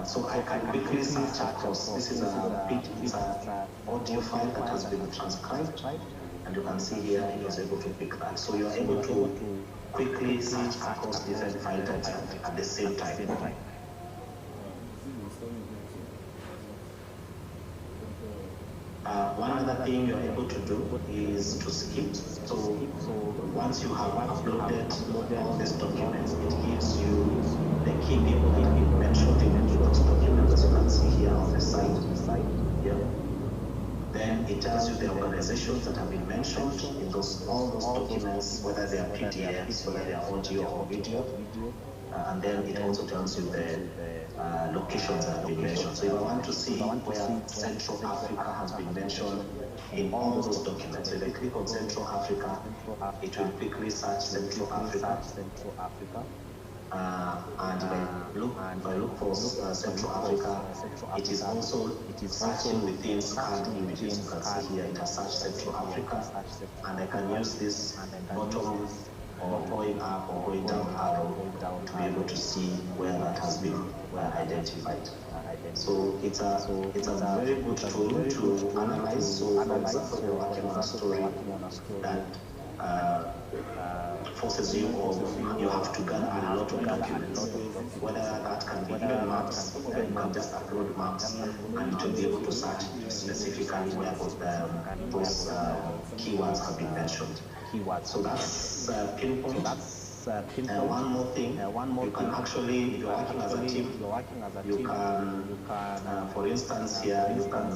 So I can quickly search across. This is it's an audio file that has been transcribed, and you can see here he was able to pick that. So you are able to quickly search across different file types at the same time. One other thing you're able to do is to skip. So once you have uploaded all these documents, it gives you the key people that have been mentioned in those documents, as you can see here on the side. Yeah. Then it tells you the organizations that have been mentioned in all those documents, whether they are PDFs, whether they are audio or video. And then it also tells you the locations that have been mentioned. So if I want to see where Central Africa has been mentioned in all those documents, so if I click on Central Africa, it will quickly search Central Africa. And if I look for Central Africa, it is also searching within scanned images. You can see here it has searched Central Africa, and I can use this bottom or going up or going down arrow to be able to see where that has been identified. So it's a very good tool to analyze. So for example, you're working on a story that forces you, or you have to gather a lot of documents, whether that can be even maps, then you can just upload maps and it will be able to search specifically where those keywords have been mentioned. So that's pinpoint. One more thing, you can actually, if you're working as a team, you can, for instance here, you can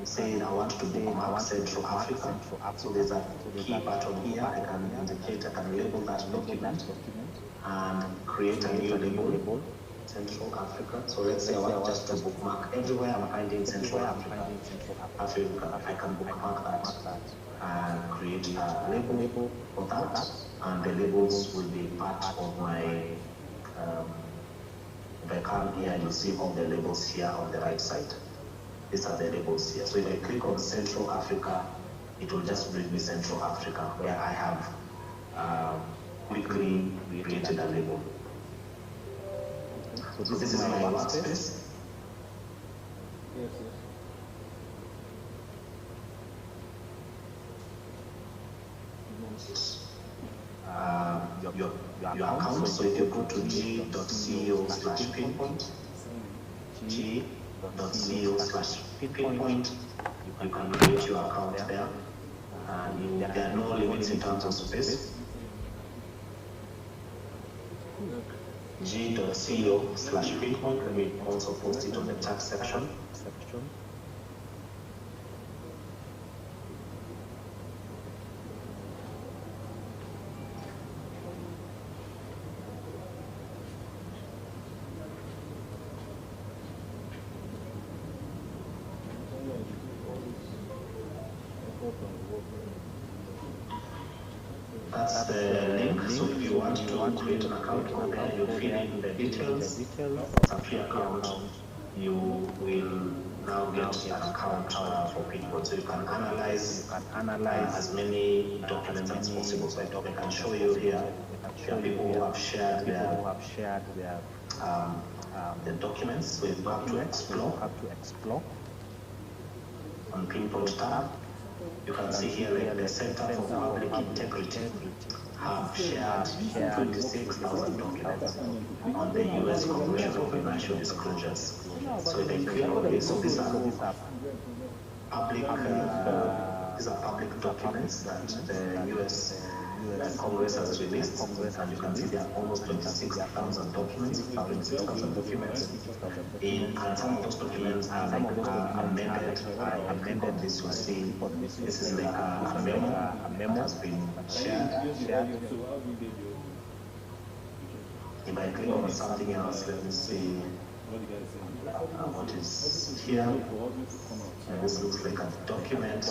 say, I want to bookmark Central Africa. So there's a key button here, I can indicate, I can label that document and create a new label, Central Africa. So let's say I want just to bookmark everywhere I'm finding Central Africa. I can bookmark that and create a label for that, and the labels will be part of my, if I come here, you'll see all the labels here on the right side. These are the labels here. So if I click on Central Africa, it will just bring me Central Africa, where I have quickly created a label. So this is my workspace. Yes. Your account. So if you go to g.co/pinpoint, g.co/pinpoint, you can create your account there, and there are no limits in terms of space. g.co/pinpoint, let me also post it on the chat section. That's the link. So if you want to create an account on there, you fill in the details. It's a free account. You will now get an account for people. So you can analyze as many documents as possible. So I can show you here. There are people who have shared the documents. So you have to explore on Pinpoint tab. You can see here like the Center for Public Integrity have shared 26,000 documents on the U.S. Commission for Financial Disclosures. So if I click on this, so these are public documents that the U.S. Congress has released, and you can see there are almost 26,000 documents, and some of those documents are like amended. I click on this, you see this is like a memo that has been shared. If I click on something else, let me see what is here. And this looks like a document.